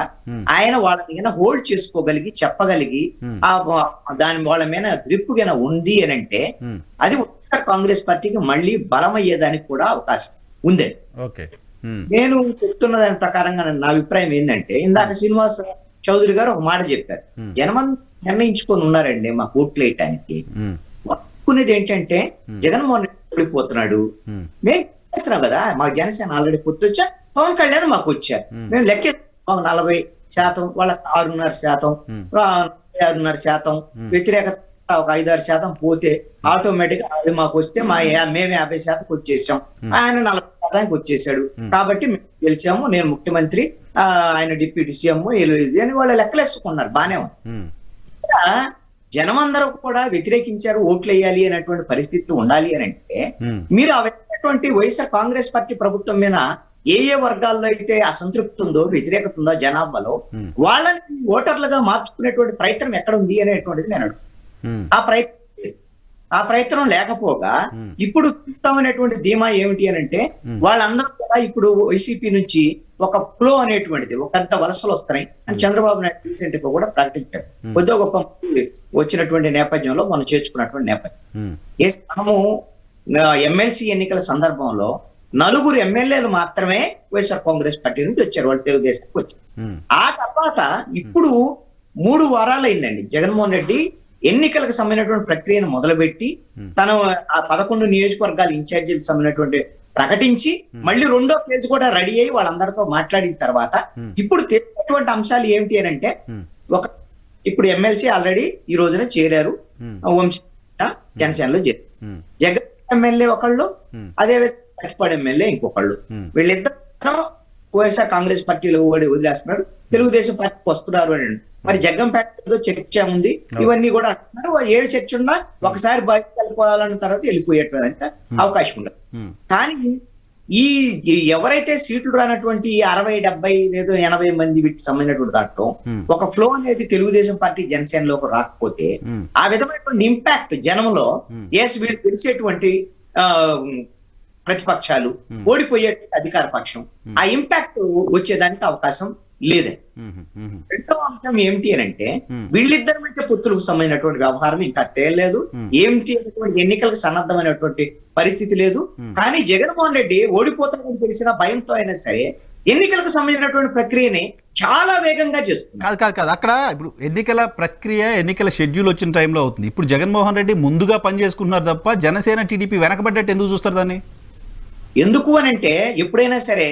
ఆయన వాళ్ళని హోల్డ్ చేసుకోగలిగి చెప్పగలిగి దాని వాళ్ళ మీద గ్రిప్ గిన ఉంది అని అంటే, అది వైఎస్ఆర్ కాంగ్రెస్ పార్టీకి మళ్ళీ బలం అయ్యేదానికి కూడా అవకాశం ఉందండి. నేను చెప్తున్న దాని ప్రకారంగా నా అభిప్రాయం ఏంటంటే, ఇందాక శ్రీనివాస్ చౌదరి గారు ఒక మాట చెప్పారు, జనమంది నిర్ణయించుకొని ఉన్నారండి మా ఓట్లు వేయటానికి. అనుకునేది ఏంటంటే, జగన్మోహన్ రెడ్డి ఓడిపోతున్నాడు, మేము చేస్తున్నాం కదా, మాకు జనసేన ఆల్రెడీ పొత్తు వచ్చా, పవన్ కళ్యాణ్ మాకు వచ్చారు, మేము లెక్క మాకు 40%, వాళ్ళకి 6.5%, 6.5% వ్యతిరేకత ఒక 5-6% పోతే ఆటోమేటిక్ అది మాకు వస్తే మేము 50% వచ్చేసాం, ఆయన 40% వచ్చేసాడు, కాబట్టి మేము గెలిచాము, నేను ముఖ్యమంత్రి, ఆయన డిప్యూటీ సీఎం అని వాళ్ళు లెక్కలేసుకున్నారు. బానే ఉంది. జనం అందరూ కూడా వ్యతిరేకించారు, ఓట్లు వేయాలి అనేటువంటి పరిస్థితి ఉండాలి అని అంటే, మీరు అవైనటువంటి వైఎస్ఆర్ కాంగ్రెస్ పార్టీ ప్రభుత్వం మీద ఏ వర్గాల్లో అయితే అసంతృప్తి ఉందో, వ్యతిరేకత ఉందో జనాభాలో, వాళ్ళని ఓటర్లుగా మార్చుకునేటువంటి ప్రయత్నం ఎక్కడ ఉంది అనేటువంటిది నేను అడుగుతాను. ఆ ప్రయత్నం లేకపోగా ఇప్పుడు చూస్తామనేటువంటి ధీమా ఏమిటి అని అంటే, వాళ్ళందరూ కూడా ఇప్పుడు వైసీపీ నుంచి ఒక ఫ్లో అనేటువంటిది, ఒక పెద్ద వలసలు వస్తున్నాయి అని చంద్రబాబు నాయుడు రీసెంట్ గా కూడా ప్రకటించాడు. కొద్దిగా గొప్ప వచ్చినటువంటి నేపథ్యంలో మనం చేర్చుకున్నటువంటి నేపథ్యం, మనము ఎమ్మెల్సీ ఎన్నికల సందర్భంలో 4 ఎమ్మెల్యేలు మాత్రమే వైఎస్ఆర్ కాంగ్రెస్ పార్టీ నుంచి వచ్చారు, వాళ్ళు తెలుగుదేశానికి వచ్చారు. ఆ తర్వాత ఇప్పుడు 3 వారాలు అయిందండి జగన్మోహన్ రెడ్డి ఎన్నికలకు సంబంధించినటువంటి ప్రక్రియను మొదలుపెట్టి, తన ఆ 11 నియోజకవర్గాల ఇన్ఛార్జీలకు సంబంధించినటువంటి ప్రకటించి, మళ్ళీ 2వ ఫేజ్ కూడా రెడీ అయ్యి వాళ్ళందరితో మాట్లాడిన తర్వాత ఇప్పుడు తెలిసినటువంటి అంశాలు ఏమిటి అని అంటే, ఇప్పుడు ఎమ్మెల్సీ ఆల్రెడీ ఈ రోజున చేరారు, వంశీ జనసేనలో చేరారు, జగన్ ఎమ్మెల్యే ఒకళ్ళు, అదే పచ్చిపాడు ఎమ్మెల్యే ఇంకొకళ్ళు, వీళ్ళిద్దరు వైఎస్ఆర్ కాంగ్రెస్ పార్టీలో వదిలేస్తున్నారు, తెలుగుదేశం పార్టీకి వస్తున్నారు అని. మరి జగ్గంపేటలో చర్చ ఉంది, ఇవన్నీ కూడా అంటున్నారు. ఏ చర్చ ఉన్నా ఒకసారి బయటకు వెళ్ళిపోవాలన్న తర్వాత వెళ్ళిపోయేటువంటి అవకాశం ఉండదు. కానీ ఈ ఎవరైతే సీట్లు రానటువంటి 60-70 ఏదో 80 మంది వీటికి సంబంధించినటువంటి దాంట్లో ఒక ఫ్లో అనేది తెలుగుదేశం పార్టీ జనసేనలోకి రాకపోతే ఆ విధమైనటువంటి ఇంపాక్ట్ జనంలో వీళ్ళు తెలిసేటువంటి ప్రతిపక్షాలు ఓడిపోయే అధికార పక్షం ఆ ఇంపాక్ట్ వచ్చేదానికి అవకాశం లేదండి. రెండవ అంశం ఏమిటి అని అంటే వీళ్ళిద్దరి మధ్య పొత్తులకు సంబంధించినటువంటి వ్యవహారం ఇంకా తేలలేదు. ఏమిటి అనేటువంటి ఎన్నికలకు సన్నద్ధమైనటువంటి పరిస్థితి లేదు. కానీ జగన్మోహన్ రెడ్డి ఓడిపోతాడని తెలిసిన భయంతో అయినా సరే ఎన్నికలకు సంబంధించినటువంటి ప్రక్రియని చాలా వేగంగా చేస్తుంది. కాదు అక్కడ ఇప్పుడు ఎన్నికల ప్రక్రియ ఎన్నికల షెడ్యూల్ వచ్చిన టైంలో అవుతుంది. ఇప్పుడు జగన్మోహన్ రెడ్డి ముందుగా పనిచేసుకుంటున్నారు తప్ప జనసేన టీడీపీ వెనకబడ్డట్టు ఎందుకు చూస్తారు దాన్ని? ఎందుకు అని అంటే ఎప్పుడైనా సరే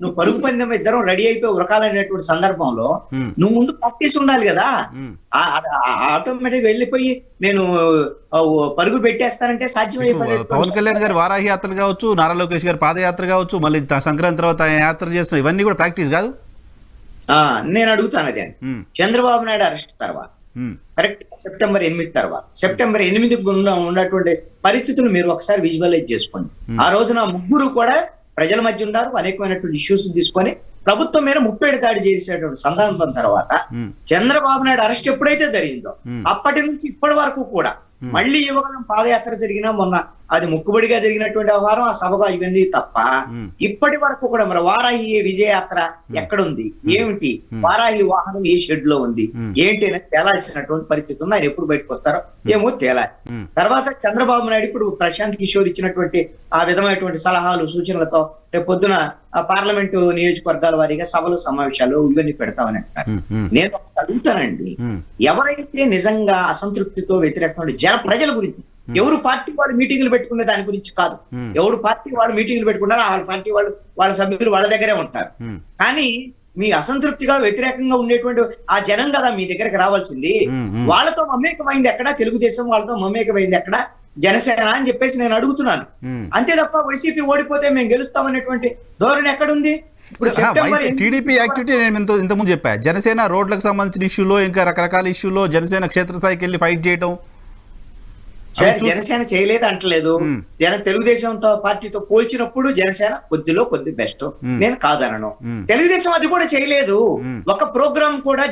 నువ్వు పరుగు పందెం ఇద్దరం రెడీ అయిపోయి ఉరకాలనేటువంటి సందర్భంలో నువ్వు ముందు ప్రాక్టీస్ ఉండాలి కదా. ఆటోమేటిక్ వెళ్ళిపోయి నేను పరుగు పెట్టేస్తానంటే సాధ్యమైపోయింది. పవన్ కళ్యాణ్ గారు వారాహి యాత్ర కావచ్చు, నారా లోకేష్ గారు పాదయాత్ర కావచ్చు, మళ్ళీ సంక్రాంతి తర్వాత యాత్ర చేస్తున్న ఇవన్నీ కూడా ప్రాక్టీస్ కాదు. నేను అడుగుతాను అదే చంద్రబాబు నాయుడు అరెస్ట్ తర్వాత కరెక్ట్ సెప్టెంబర్ 8 తర్వాత సెప్టెంబర్ 8 ఉన్నటువంటి పరిస్థితులు మీరు ఒకసారి విజువలైజ్ చేసుకోండి. ఆ రోజున ముగ్గురు కూడా ప్రజల మధ్య ఉన్నారు. అనేకమైనటువంటి ఇష్యూస్ తీసుకొని ప్రభుత్వం మీద ముప్పేడు దాడి చేసేటువంటి సందర్భం తర్వాత చంద్రబాబు నాయుడు అరెస్ట్ ఎప్పుడైతే జరిగిందో అప్పటి నుంచి ఇప్పటి వరకు కూడా మళ్ళీ యువగలం పాదయాత్ర జరిగినా మొన్న అది ముక్కుబడిగా జరిగినటువంటి వ్యవహారం, ఆ సభగా ఇవన్నీ తప్ప ఇప్పటి వరకు కూడా మరి వారాహి విజయయాత్ర ఎక్కడుంది, ఏమిటి, వారాహి వాహనం ఏ షెడ్ లో ఉంది ఏంటి అనేది తేలాల్సినటువంటి పరిస్థితి ఉంది. ఆయన ఎప్పుడు బయటకు వస్తారో ఏమో తేలాలి. తర్వాత చంద్రబాబు నాయుడు ఇప్పుడు ప్రశాంత్ కిషోర్ ఇచ్చినటువంటి ఆ విధమైనటువంటి సలహాలు సూచనలతో రేపు పొద్దున పార్లమెంటు నియోజకవర్గాల వారీగా సభలు సమావేశాలు ఇవన్నీ పెడతామని అంటారు. నేను అడుగుతానండి, ఎవరైతే నిజంగా అసంతృప్తితో వ్యతిరేకంగా ప్రజల గురించి ఎవరు పార్టీ వాళ్ళు మీటింగ్లు పెట్టుకునే దాని గురించి కాదు, ఎవరు పార్టీ వాళ్ళు మీటింగ్లు పెట్టుకున్నారో వాళ్ళ పార్టీ వాళ్ళు వాళ్ళ సభ్యులు వాళ్ళ దగ్గరే ఉంటారు. కానీ మీ అసంతృప్తిగా వ్యతిరేకంగా ఉండేటువంటి ఆ జనం కదా మీ దగ్గరికి రావాల్సింది. వాళ్ళతో మమేకమైంది ఎక్కడ తెలుగుదేశం, వాళ్ళతో మమేకమైంది ఎక్కడ జనసేన అని చెప్పేసి నేను అడుగుతున్నాను. అంతే తప్ప వైసీపీ ఓడిపోతే మేము గెలుస్తామనేటువంటి ధోరణి ఎక్కడుంది? ఇప్పుడు టీడీపీ యాక్టివిటీ నేను ఇంతకుముందు చెప్పా, జనసేన రోడ్లకు సంబంధించిన ఇష్యూలో ఇంకా రకరకాల ఇష్యూలో జనసేన క్షేత్రస్థాయికి వెళ్ళి ఫైట్ చేయడం జనసేన చేయలేదు అంటలేదు. తెలుగుదేశంతో పార్టీతో పోల్చినప్పుడు జనసేన కొద్దిలో కొద్ది బెస్ట్, నేను కాదనను. తెలుగుదేశం అది కూడా చేయలేదు. ఒక ప్రోగ్రామ్ కూడా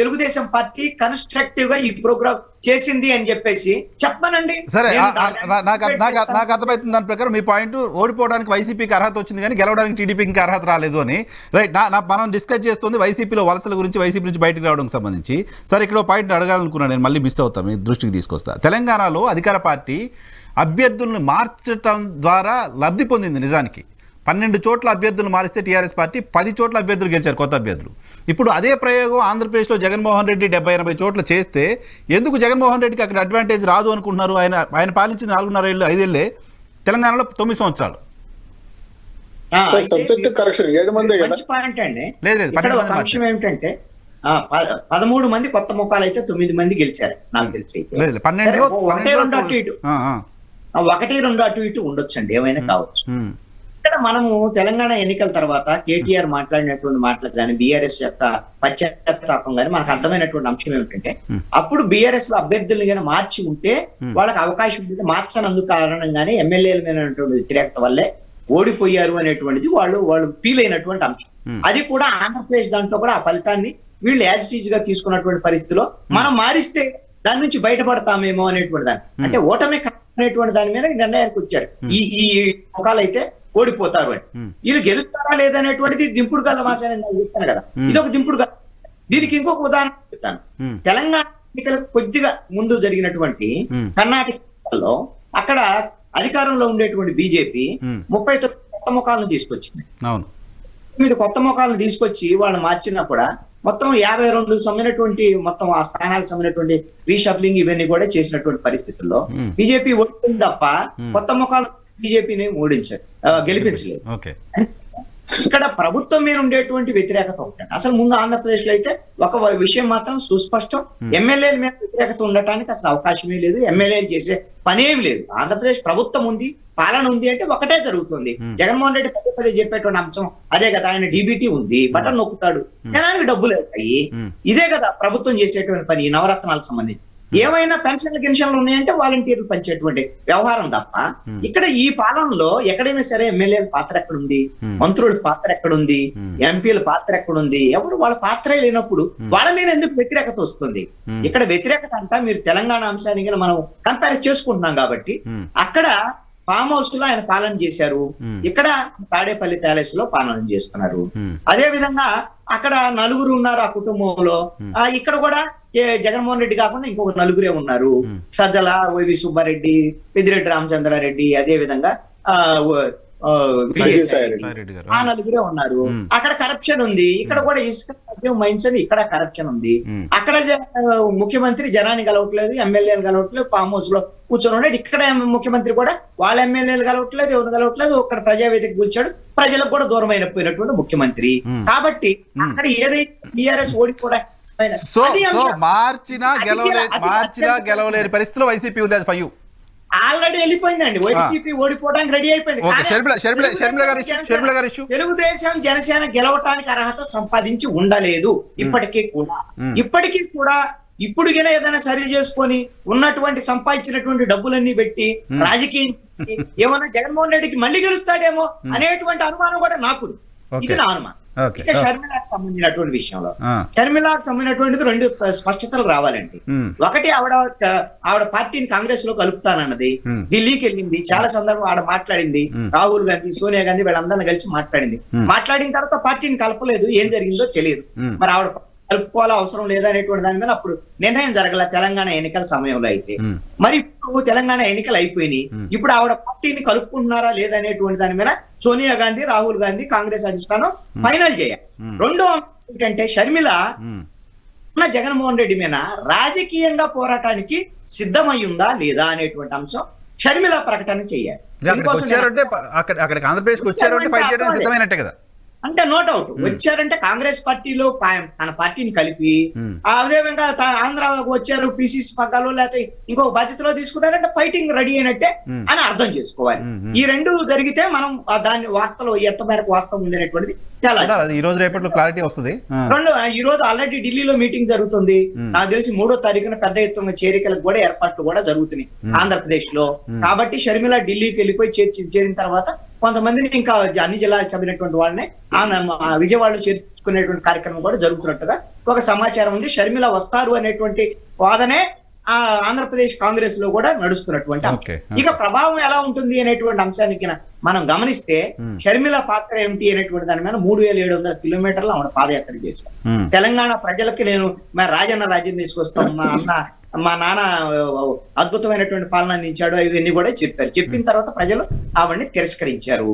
తెలుగుదేశం పార్టీ కన్స్ట్రక్టివ్ గా ఈ ప్రోగ్రామ్ చేసింది అని చెప్పేసి చెప్పనండి. సరే, నాకు అర్థమవుతుంది దాని ప్రకారం మీ పాయింట్, ఓడిపోవడానికి వైసీపీకి అర్హత వచ్చింది కానీ గెలవడానికి టీడీపీకి అర్హత రాలేదు అని. రైట్, మనం డిస్కస్ చేస్తుంది వైసీపీలో వలసల గురించి, వైసీపీ నుంచి బయటకు రావడానికి సంబంధించి. సరే, ఇక్కడ పాయింట్ అడగాలనుకున్నాను నేను, మళ్ళీ మిస్ అవుతాను, మీ దృష్టికి తీసుకొస్తా. తెలంగాణలో అధికార పార్టీ అభ్యర్థులను మార్చడం ద్వారా లబ్ధి పొందింది. నిజానికి 12 చోట్ల అభ్యర్థులు మారిస్తే టీఆర్ఎస్ పార్టీ 10 చోట్ల అభ్యర్థులు గెలిచారు, కొత్త అభ్యర్థులు. ఇప్పుడు అదే ప్రయోగం ఆంధ్రప్రదేశ్లో జగన్మోహన్ రెడ్డి 70-80 చోట్ల చేస్తే ఎందుకు జగన్మోహన్ రెడ్డికి అక్కడ అడ్వాంటేజ్ రాదు అనుకుంటున్నారు? ఆయన పాలించింది 4.5 ఏళ్ళు, 5 ఏళ్ళే, తెలంగాణలో 9 సంవత్సరాలు. మంచి పాయింట్ అండి. అంశం ఏమిటంటే 13 మంది కొత్త ముఖాలు అయితే 9 మంది గెలిచారు నాకు తెలిసి. 1-2 అటు ఇటు ఉండొచ్చండి, ఏమైనా కావచ్చు. ఇక్కడ మనము తెలంగాణ ఎన్నికల తర్వాత కేటీఆర్ మాట్లాడినటువంటి మాటలు కానీ బీఆర్ఎస్ యొక్క పశ్చాత్తాపం కానీ మనకు అర్థమైనటువంటి అంశం ఏమిటంటే, అప్పుడు బీఆర్ఎస్ లో అభ్యర్థులు కానీ మార్చి ఉంటే వాళ్ళకి అవకాశం ఉంటే మార్చనందుకు కారణంగానే ఎమ్మెల్యేల మీద వ్యతిరేకత వల్లే ఓడిపోయారు అనేటువంటిది వాళ్ళు ఫీల్ అయినటువంటి అంశం. అది కూడా ఆంధ్రప్రదేశ్ దాంట్లో కూడా ఆ ఫలితాన్ని వీళ్ళు యాజ్ ఇట్ ఈజ్ గా తీసుకున్నటువంటి పరిస్థితిలో మనం మారిస్తే దాని నుంచి బయటపడతామేమో అనేటువంటి దాన్ని, అంటే ఓటమి అనేటువంటి దాని మీద నిర్ణయానికి వచ్చారు. ఈ ముఖాలు అయితే ఓడిపోతారు అని. వీళ్ళు గెలుస్తారా లేదనేటువంటిది దింపుడు గల్ల భాష నేను చెప్తాను కదా, ఇది ఒక దింపుడు గల్ల. దీనికి ఇంకొక ఉదాహరణ చెప్తాను. తెలంగాణ ఎన్నికలకు కొద్దిగా ముందు జరిగినటువంటి కర్ణాటకలో అక్కడ అధికారంలో ఉండేటువంటి బీజేపీ 39 కొత్త ముఖాలను తీసుకొచ్చింది. 9 కొత్త ముఖాలను తీసుకొచ్చి వాళ్ళు మార్చినా కూడా మొత్తం 52 సమైనటువంటి మొత్తం ఆ స్థానాలకు సంబంధించినటువంటి రీషఫ్లింగ్ ఇవన్నీ కూడా చేసినటువంటి పరిస్థితుల్లో బీజేపీ ఓడిపోయింది తప్ప కొత్త ముఖాలు బీజేపీని గెలిపించలేదు. ఇక్కడ ప్రభుత్వం మీద ఉండేటువంటి వ్యతిరేకత ఒకటి. అసలు ముందు ఆంధ్రప్రదేశ్ లో అయితే ఒక విషయం మాత్రం సుస్పష్టం, ఎమ్మెల్యేల మీద వ్యతిరేకత ఉండటానికి అసలు అవకాశమే లేదు, ఎమ్మెల్యేలు చేసే పనేం లేదు. ఆంధ్రప్రదేశ్ ప్రభుత్వం ఉంది, పాలన ఉంది అంటే ఒకటే జరుగుతుంది. జగన్మోహన్ రెడ్డి పదే చెప్పేటువంటి అంశం అదే కదా, ఆయన డీబీటీ ఉంది, బటన్ నొక్కుతాడు, జనానికి డబ్బులు అవుతాయి. ఇదే కదా ప్రభుత్వం చేసేటువంటి పని, నవరత్నాలకు సంబంధించి. ఏమైనా పెన్షన్లు ఉన్నాయంటే వాలంటీర్లు పంచేటువంటి వ్యవహారం తప్ప ఇక్కడ ఈ పాలనలో ఎక్కడైనా సరే ఎమ్మెల్యేల పాత్ర ఎక్కడుంది, మంత్రుల పాత్ర ఎక్కడుంది, ఎంపీల పాత్ర ఎక్కడుంది? ఎవరు వాళ్ళ పాత్ర లేనప్పుడు వాళ్ళ మీద ఎందుకు వ్యతిరేకత వస్తుంది? ఇక్కడ వ్యతిరేకత అంతా మీరు తెలంగాణ అంశానికి మనం కంపేర్ చేసుకుంటున్నాం కాబట్టి అక్కడ ఫామ్ హౌస్ లో ఆయన పాలన చేశారు, ఇక్కడ తాడేపల్లి ప్యాలెస్ లో పాలన చేస్తున్నారు. అదే విధంగా అక్కడ నలుగురు ఉన్నారు ఆ కుటుంబంలో, ఇక్కడ కూడా జగన్మోహన్ రెడ్డి కాకుండా ఇంకొక నలుగురే ఉన్నారు. సజ్జల, వైవి సుబ్బారెడ్డి, పెద్దిరెడ్డి రామచంద్రారెడ్డి, అదే విధంగా ఆ నలుగురే ఉన్నారు. అక్కడ కరప్షన్ ఉంది, ఇక్కడ కూడా ఇసుక మైన్స్ అని ఇక్కడ కరప్షన్ ఉంది. అక్కడ ముఖ్యమంత్రి జనాన్ని కలవట్లేదు, ఎమ్మెల్యేలు కలవట్లేదు, ఫామ్ హౌస్ లో కూర్చొని ఉన్నాడు. ఇక్కడ ముఖ్యమంత్రి కూడా వాళ్ళ ఎమ్మెల్యేలు కలవట్లేదు, ఎవరు కలవట్లేదు, అక్కడ ప్రజావేదిక కూర్చాడు, ప్రజలకు కూడా దూరం అయిపోయినటువంటి ముఖ్యమంత్రి. కాబట్టి అక్కడ ఏదైతే టీఆర్ఎస్ ఓడిపోవడానికి మార్చినా గెలవలేని పరిస్థితిలో వైసీపీ ఉంది. అది ఆల్రెడీ వెళ్ళిపోయిందండి. వైసీపీ ఓడిపోవడానికి రెడీ అయిపోయింది. తెలుగుదేశం జనసేన గెలవటానికి అర్హత సంపాదించి ఉండలేదు ఇప్పటికీ కూడా ఇప్పుడు ఏదైనా సరి చేసుకొని ఉన్నటువంటి సంపాదించినటువంటి డబ్బులన్నీ పెట్టి రాజకీయం ఏమన్నా జగన్మోహన్ రెడ్డికి మళ్ళీ గెలుస్తాడేమో అనేటువంటి అనుమానం కూడా నాకు. ఇది నా అనుమానం. ఇక షర్మిలాకు సంబంధించినటువంటి విషయంలో షర్మిలాకు సంబంధించినటువంటిది రెండు స్పష్టతలు రావాలండి. ఒకటి ఆవిడ పార్టీని కాంగ్రెస్ లో కలుపుతానన్నది, ఢిల్లీకి వెళ్ళింది, చాలా సందర్భం ఆవిడ మాట్లాడింది, రాహుల్ గాంధీ, సోనియా గాంధీ వీళ్ళందరినీ కలిసి మాట్లాడిన తర్వాత పార్టీని కలపలేదు, ఏం జరిగిందో తెలియదు. మరి ఆవిడ కలుపుకోవాలా అవసరం లేదా అనేటువంటి దాని మీద అప్పుడు నిర్ణయం జరగల తెలంగాణ ఎన్నికల సమయంలో. అయితే మరి ఇప్పుడు తెలంగాణ ఎన్నికలు అయిపోయినాయి, ఇప్పుడు ఆవిడ పార్టీని కలుపుకుంటున్నారా లేదా అనేటువంటి దాని మీద సోనియా గాంధీ, రాహుల్ గాంధీ, కాంగ్రెస్ అధిష్టానం ఫైనల్ చేయాలి. రెండో ఏంటంటే షర్మిల జగన్మోహన్ రెడ్డి మీద రాజకీయంగా పోరాటానికి సిద్ధమయ్యుందా లేదా అనేటువంటి అంశం షర్మిల ప్రకటన చేయాలి. అంటే నో డౌట్ వచ్చారంటే కాంగ్రెస్ పార్టీలో తన పార్టీని కలిపి అదేవిధంగా ఆంధ్రాకు వచ్చారు పిసిసి పగ్గాలో లేకపోతే ఇంకో బాధ్యతలో తీసుకున్నారంటే ఫైటింగ్ రెడీ అయినట్టే అని అర్థం చేసుకోవాలి. ఈ రెండు జరిగితే మనం దాన్ని వార్తలో ఎంత మేరకు వాస్తవం ఉంది అనేటువంటిది ఈ రోజు రేపట్లో క్లారిటీ వస్తుంది. ఈ రోజు ఆల్రెడీ ఢిల్లీలో మీటింగ్ జరుగుతుంది. నాకు తెలిసి 3వ తారీఖున పెద్ద ఎత్తున చేరికలకు కూడా ఏర్పాట్లు కూడా జరుగుతున్నాయి ఆంధ్రప్రదేశ్ లో. కాబట్టి షర్మిల ఢిల్లీకి వెళ్ళిపోయి చేరిన తర్వాత కొంతమందిని ఇంకా అన్ని జిల్లాలకు చెందినటువంటి వాళ్ళని విజయవాడలో చేర్చుకునేటువంటి కార్యక్రమం కూడా జరుగుతున్నట్టుగా ఒక సమాచారం ఉంది. షర్మిల వస్తారు అనేటువంటి వాదనే ఆంధ్రప్రదేశ్ కాంగ్రెస్ లో కూడా నడుస్తున్నటువంటి అంశం. ఇక ప్రభావం ఎలా ఉంటుంది అనేటువంటి అంశానికి మనం గమనిస్తే షర్మిల పాత్ర ఏమిటి అనేటువంటి దాని మీద 3700 కిలోమీటర్లు ఆవిడ పాదయాత్ర చేశారు. తెలంగాణ ప్రజలకి నేను రాజన్న రాజ్యం తీసుకొస్తాం, మా నాన్న అద్భుతమైనటువంటి పాలన అందించాడు, ఇవన్నీ కూడా చెప్పారు. చెప్పిన తర్వాత ప్రజలు ఆవిడని తిరస్కరించారు.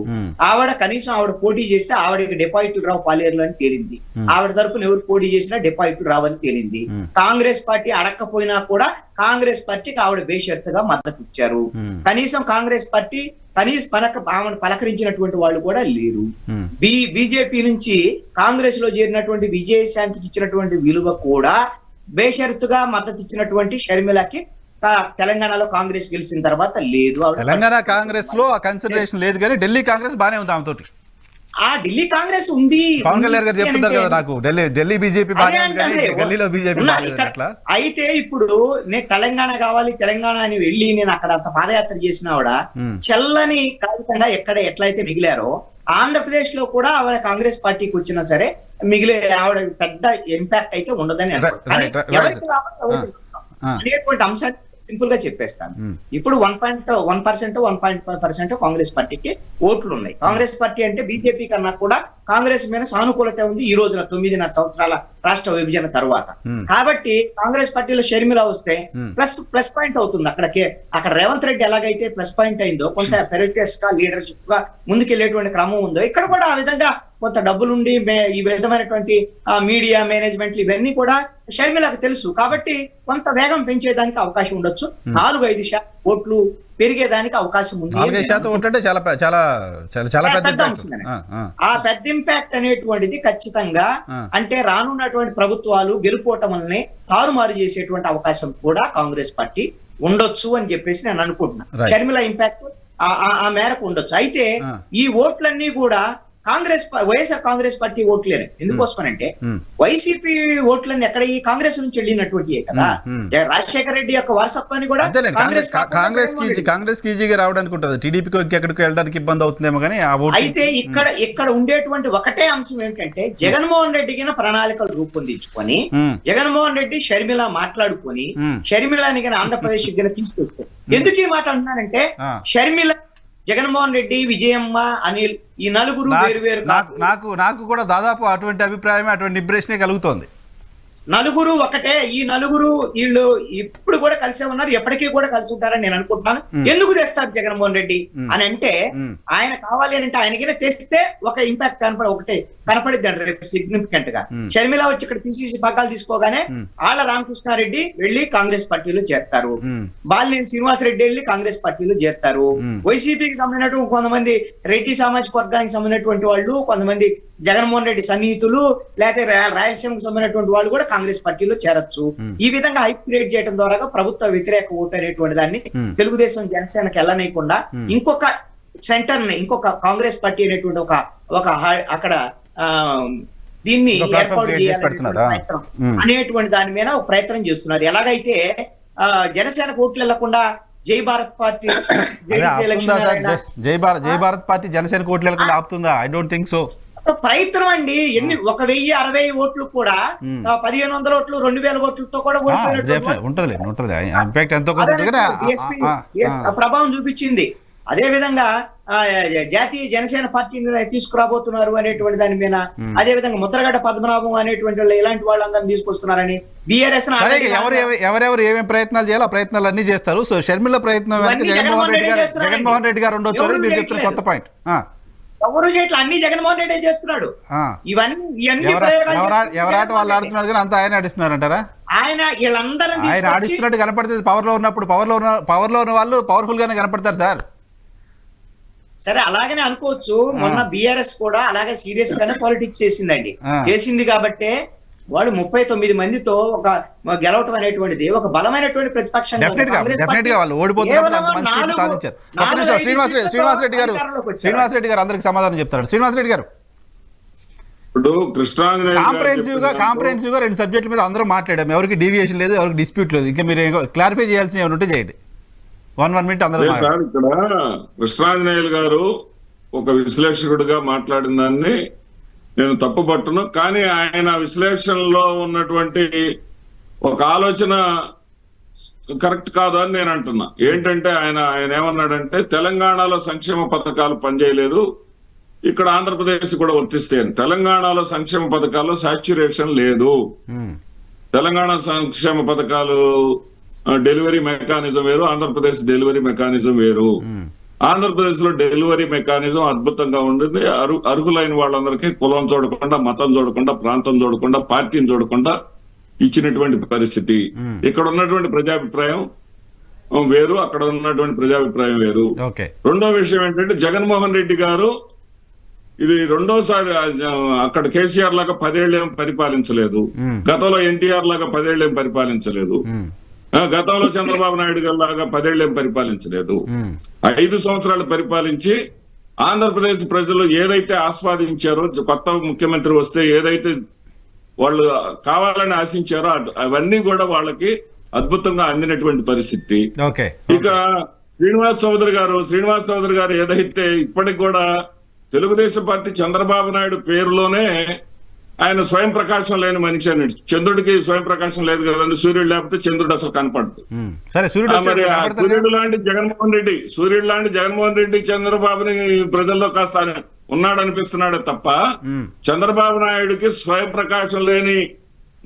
ఆవిడ కనీసం ఆవిడ పోటీ చేస్తే ఆవిడకి డిపాజిట్లు రావు పాలేరులో అని తేలింది. ఆవిడ తరపున ఎవరు పోటీ చేసినా డిపాజిట్లు రావని తేలింది. కాంగ్రెస్ పార్టీ అడక్కపోయినా కూడా కాంగ్రెస్ పార్టీకి ఆవిడ బేషరతుగా మద్దతు ఇచ్చారు. కనీసం కాంగ్రెస్ పార్టీ ఆమెను పలకరించినటువంటి వాళ్ళు కూడా లేరు. బీజేపీ నుంచి కాంగ్రెస్ లో చేరినటువంటి విజయశాంతికి ఇచ్చినటువంటి విలువ కూడా బేషరతుగా మద్దతు ఇచ్చినటువంటి షర్మిలకి తెలంగాణలో కాంగ్రెస్ గెలిచిన తర్వాత లేదు. తెలంగాణ కాంగ్రెస్ లో ఆ కన్సిడరేషన్ లేదు, కానీ ఢిల్లీ కాంగ్రెస్ బానే ఉంది ఆమెతోటి. ఢిల్లీ కాంగ్రెస్ ఉంది. పవన్ కళ్యాణ్ గారు చెప్తున్నారు కదా నాకు ఢిల్లీ బీజేపీ ఢిల్లీలో బీజేపీ. అయితే ఇప్పుడు నేను తెలంగాణ కావాలి తెలంగాణ అని వెళ్ళి నేను అక్కడ అంత పాదయాత్ర చేసిన ఆవిడ చల్లని కాగితంగా ఎట్లయితే మిగిలారో ఆంధ్రప్రదేశ్ లో కూడా ఆవిడ కాంగ్రెస్ పార్టీకి వచ్చినా సరే మిగిలే ఆవిడ పెద్ద ఇంపాక్ట్ అయితే ఉండదని ఎవరికి అనేటువంటి అంశాన్ని సింపుల్ గా చెప్పేస్తాను. ఇప్పుడు 1.1%, 1.5% కాంగ్రెస్ పార్టీకి ఓట్లు ఉన్నాయి. కాంగ్రెస్ పార్టీ అంటే బీజేపీ కన్నా కూడా కాంగ్రెస్ మీద సానుకూలత ఉంది ఈ రోజున 9.5 సంవత్సరాల రాష్ట్ర విభజన తర్వాత. కాబట్టి కాంగ్రెస్ పార్టీలో షర్మిల వస్తే ప్లస్ పాయింట్ అవుతుంది. అక్కడ రేవంత్ రెడ్డి ఎలాగైతే ప్లస్ పాయింట్ అయిందో కొంత పెరిఫెరస్ గా లీడర్షిప్ గా ముందుకెళ్లేటువంటి క్రమం ఉందో ఇక్కడ కూడా ఆ విధంగా కొంత డబ్బులుండి ఈ విధమైనటువంటి మీడియా మేనేజ్మెంట్లు ఇవన్నీ కూడా షర్మిలకు తెలుసు. కాబట్టి కొంత వేగం పెంచేదానికి అవకాశం ఉండొచ్చు. 4-5% ఓట్లు పెరిగేదానికి అవకాశం ఉంది. ఆ పెద్ద ఇంపాక్ట్ అనేటువంటిది ఖచ్చితంగా అంటే రానున్నటువంటి ప్రభుత్వాలు గెలుపోవటంని తారుమారు చేసేటువంటి అవకాశం కూడా కాంగ్రెస్ పార్టీ ఉండొచ్చు అని చెప్పేసి నేను అనుకుంటున్నా. షర్మిల ఇంపాక్ట్ ఆ మేరకు ఉండొచ్చు. అయితే ఈ ఓట్లన్నీ కూడా వైఎస్ఆర్ కాంగ్రెస్ పార్టీ ఓట్లేరు. ఎందుకోసమనంటే వైసీపీ ఓట్లన్నీ ఎక్కడ ఈ కాంగ్రెస్ నుంచి వెళ్ళినటువంటి కదా. రాజశేఖర రెడ్డి యొక్క వారసత్వాన్ని కూడా కాంగ్రెస్ ఈజీగా రావడానికి ఉంటుంది, టీడీపీకి ఎక్కడికి వెళ్ళడానికి ఇబ్బంది అవుతుందేమో కానీ అయితే ఇక్కడ ఉండేటువంటి ఒకటే అంశం ఏంటంటే జగన్మోహన్ రెడ్డి కింద ప్రణాళికలు రూపొందించుకొని జగన్మోహన్ రెడ్డి షర్మిల మాట్లాడుకొని షర్మిలని కింద ఆంధ్రప్రదేశ్ కింద తీసుకొస్తే. ఎందుకు ఈ మాట అంటున్నానంటే షర్మిల, జగన్మోహన్ రెడ్డి, విజయమ్మ, అనిల్ ఈ నలుగురు వేరు వేరు. నాకు కూడా దాదాపు అటువంటి అభిప్రాయమే, అటువంటి ఇంప్రెషనే కలుగుతోంది. నలుగురు ఒకటే, ఈ నలుగురు వీళ్ళు ఇప్పుడు కూడా కలిసే ఉన్నారు, ఎప్పటికీ కూడా కలిసి ఉంటారని నేను అనుకుంటున్నాను. ఎందుకు తెస్తారు జగన్మోహన్ రెడ్డి అని అంటే ఆయన కావాలి అని అంటే ఆయనకి తెస్తే ఒక ఇంపాక్ట్ కనపడిద్ది అండి రేపు సిగ్నిఫికెంట్ గా. షర్మిల వచ్చి ఇక్కడ పిసిసి పగ్గాలు తీసుకోగానే ఆళ్ల రామకృష్ణారెడ్డి వెళ్లి కాంగ్రెస్ పార్టీలో చేరతారు, బాలినేని శ్రీనివాసరెడ్డి వెళ్లి కాంగ్రెస్ పార్టీలో చేరతారు, వైసీపీకి సంబంధించినటువంటి కొంతమంది రెడ్డి సామాజిక వర్గానికి సంబంధించినటువంటి వాళ్ళు, కొంతమంది జగన్మోహన్ రెడ్డి సన్నిహితులు, లేకపోతే రాయలసీమకు సంబంధించినటువంటి వాళ్ళు కూడా కాంగ్రెస్ పార్టీలో చేరొచ్చు. ఈ విధంగా హైప్ క్రియేట్ చేయడం ద్వారా ప్రభుత్వ వ్యతిరేక ఓటు అనేటువంటి దాన్ని తెలుగుదేశం జనసేనకి వెళ్ళనీయకుండా ఇంకొక సెంటర్ ని, ఇంకొక కాంగ్రెస్ పార్టీ అనేటువంటి ఒక అక్కడ దీన్ని ఏర్పాటు చేయాలనేటువంటి ప్రయత్నం అనేటువంటి దాని మీద ఒక ప్రయత్నం చేస్తున్నారు. ఎలాగైతే జనసేనకు ఓట్లు వెళ్లకుండా జై భారత్ పార్టీ జై భారత్ పార్టీ జనసేనకు ఓట్లు వెళ్లకుండా ఆపుతుందా? I don't think so. ప్రయత్నం అండి. 1060 ఓట్లు కూడా 1500 ఓట్లు 2000 ఓట్లతో కూడా ప్రభావం చూపించింది. అదే విధంగా జాతీయ జనసేన పార్టీని తీసుకురాబోతున్నారు అనేటువంటి దాని మీద, అదే విధంగా ముద్రగడ్డ పద్మనాభం అనేటువంటి వాళ్ళు ఇలాంటి వాళ్ళందరినీ తీసుకొస్తున్నారని బీఆర్ఎస్ ఎవరెవరు ఏమేమి ప్రయత్నాలు చేయాలో ఆ ప్రయత్నాలు అన్ని చేస్తారు. సో షర్మిల ప్రయత్నం జగన్మోహన్ రెడ్డి గారు ఉండొచ్చు అని మీరు చెప్తున్న కొత్త పాయింట్. ఎవరు చేయట్లా, అన్ని జగన్మోహన్ రెడ్డి చేస్తున్నాడు. ఇవన్నీ ఎవరాట వాళ్ళు ఆడుతున్నారు కానీ అంతా ఆయన ఆడిస్తున్నారు అంటారా? ఆయన వీళ్ళందరూ ఆయన ఆడిస్తున్నట్టు కనపడుతుంది. పవర్ లో ఉన్నప్పుడు పవర్ లో ఉన్న వాళ్ళు పవర్ఫుల్ గానే కనపడతారు సార్. సరే అలాగనే అనుకోవచ్చు. మొన్న బీఆర్ఎస్ కూడా అలాగే సీరియస్ గానే పాలిటిక్స్ చేసిందండి. చేసింది కాబట్టే వాళ్ళు 39 మందితో ఒక గెలవటం అనేటువంటిది ఒక బలమైనటువంటి ప్రతిపక్షం. శ్రీనివాస్ రెడ్డి గారు అందరికి సమాధానం చెప్తారు. శ్రీనివాస్ రెడ్డి గారు, ఇప్పుడు కాంప్రహెన్సివ్ గా 2 సబ్జెక్టుల మీద అందరూ మాట్లాడాము, ఎవరికి డీవియేషన్ లేదు, ఎవరికి డిస్ప్యూట్ లేదు. ఇంకా మీరు క్లారిఫై చేయాల్సిన ఏమైనా ఉంటే చేయండి. 1 minute అందరూ. సార్, ఇక్కడ కృష్ణాంజనేయులు గారు ఒక విశ్లేషకుడిగా మాట్లాడిన దాన్ని నేను తప్పుపట్టను, కానీ ఆయన విశ్లేషణలో ఉన్నటువంటి ఒక ఆలోచన కరెక్ట్ కాదు అని నేను అంటున్నా. ఏంటంటే ఆయన ఏమన్నాడంటే తెలంగాణలో సంక్షేమ పథకాలు పనిచేయలేదు, ఇక్కడ ఆంధ్రప్రదేశ్ కూడా వర్తిస్తాయి. తెలంగాణలో సంక్షేమ పథకాల్లో సాచ్యురేషన్ లేదు. తెలంగాణ సంక్షేమ పథకాలు డెలివరీ మెకానిజం వేరు, ఆంధ్రప్రదేశ్ డెలివరీ మెకానిజం వేరు. ఆంధ్రప్రదేశ్ లో డెలివరీ మెకానిజం అద్భుతంగా ఉంటుంది. అర్హులైన వాళ్ళందరికీ కులం చూడకుండా, మతం చూడకుండా, ప్రాంతం చూడకుండా, పార్టీని చూడకుండా ఇచ్చినటువంటి పరిస్థితి. ఇక్కడ ఉన్నటువంటి ప్రజాభిప్రాయం వేరు, అక్కడ ఉన్నటువంటి ప్రజాభిప్రాయం వేరు. రెండో విషయం ఏంటంటే జగన్మోహన్ రెడ్డి గారు ఇది రెండోసారి అక్కడ కేసీఆర్ లాగా 10 ఏళ్ళు ఏం పరిపాలించలేదు, గతంలో ఎన్టీఆర్ లాగా 10 ఏళ్ళు ఏం పరిపాలించలేదు, గతంలో చంద్రబాబు నాయుడు గారు లాగా 10 ఏళ్ళు ఏం పరిపాలించలేదు. 5 సంవత్సరాలు పరిపాలించి ఆంధ్రప్రదేశ్ ప్రజలు ఏదైతే ఆస్వాదించారో, కొత్త ముఖ్యమంత్రి వస్తే ఏదైతే వాళ్ళు కావాలని ఆశించారో అవన్నీ కూడా వాళ్ళకి అద్భుతంగా అందినటువంటి పరిస్థితి. ఇక శ్రీనివాస్ చౌదరి గారు ఏదైతే ఇప్పటికి కూడా తెలుగుదేశం పార్టీ చంద్రబాబు నాయుడు పేరులోనే ఆయన స్వయం ప్రకాశం లేని మనిషి అని. చంద్రుడికి స్వయం ప్రకాశం లేదు కదండి, సూర్యుడు లేకపోతే చంద్రుడు అసలు కనపడదు. సూర్యుడు లాంటి జగన్మోహన్ రెడ్డి చంద్రబాబుని ప్రజల్లో కాస్త ఉన్నాడు అనిపిస్తున్నాడే తప్ప చంద్రబాబు నాయుడికి స్వయం ప్రకాశం లేని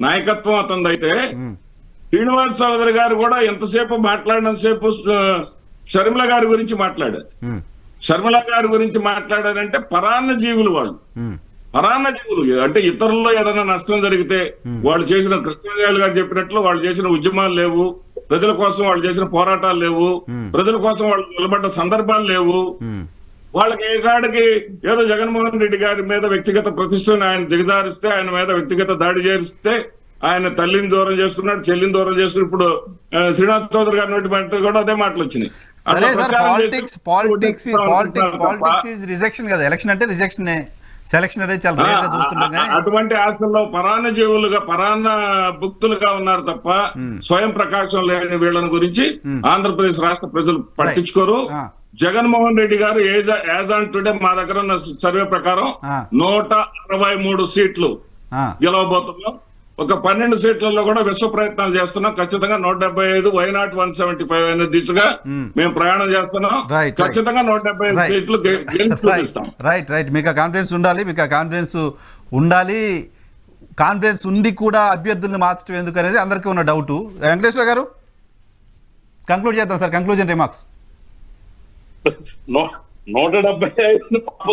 నాయకత్వం అతనిదైతే శ్రీనివాస్ చౌదరి గారు కూడా ఎంతసేపు మాట్లాడినంతసేపు షర్మిల గారి గురించి మాట్లాడారు. షర్మిల గారి గురించి మాట్లాడారంటే పరాన్న జీవులు వాళ్ళు. పరాన్న జీవులు అంటే ఇతరుల్లో ఏదైనా నష్టం జరిగితే వాళ్ళు చేసిన కృష్ణదేవులు గారు చెప్పినట్లు వాళ్ళు చేసిన ఉద్యమాలు లేవు, ప్రజల కోసం వాళ్ళు చేసిన పోరాటాలు లేవు, ప్రజల కోసం వాళ్ళు నిలబడ్డ సందర్భాలు లేవు. వాళ్ళకి ఏ కాడికి ఏదో జగన్మోహన్ రెడ్డి గారి మీద వ్యక్తిగత ప్రతిష్టను ఆయన దిగజారిస్తే, ఆయన మీద వ్యక్తిగత దాడి చేస్తే ఆయన తల్లిని దూరం చేసుకున్నాడు, చెల్లిని దూరం చేసుకుని ఇప్పుడు శ్రీనివాస్ చౌదరి గారి నోటి మాట కూడా అదే మాటలు వచ్చినాయి. పాలిటిక్స్ రిజెక్షన్ కదా, ఎలక్షన్ అంటే రిజెక్షన్. సెలక్షన్ అనేది చాలా రేర్ గా చూస్తుంటాం కానీ అటువంటి ఆశల్లో పరాన్న భుక్తులుగా ఉన్నారు తప్ప స్వయం ప్రకాశం లేని వీళ్ళని గురించి ఆంధ్రప్రదేశ్ రాష్ట్ర ప్రజలు పట్టించుకోరు. జగన్మోహన్ రెడ్డి గారు యాజ్ ఆన్ టుడే మా దగ్గర ఉన్న సర్వే ప్రకారం 163 సీట్లు గెలవబోతున్నాం. ఒక 12 సీట్లలో కూడా విశ్వ ప్రయత్నాలు చేస్తున్నాం. ఖచ్చితంగా 175 వైనాట్ 175 అనే దిశగా మేము ప్రయాణం చేస్తున్నాం. ఖచ్చితంగా 175 సీట్లు గెలుస్తాం. రైట్ మీకు కాన్ఫిడెన్స్ ఉండాలి. కాన్ఫిడెన్స్ ఉండి కూడా అభ్యర్థుల్ని మార్చడం ఎందుకు అనేది అందరికీ ఉన్న డౌట్. వెంకటేశ్వర గారు కంక్లూడ్ చేద్దాం sir, conclusion remarks. 175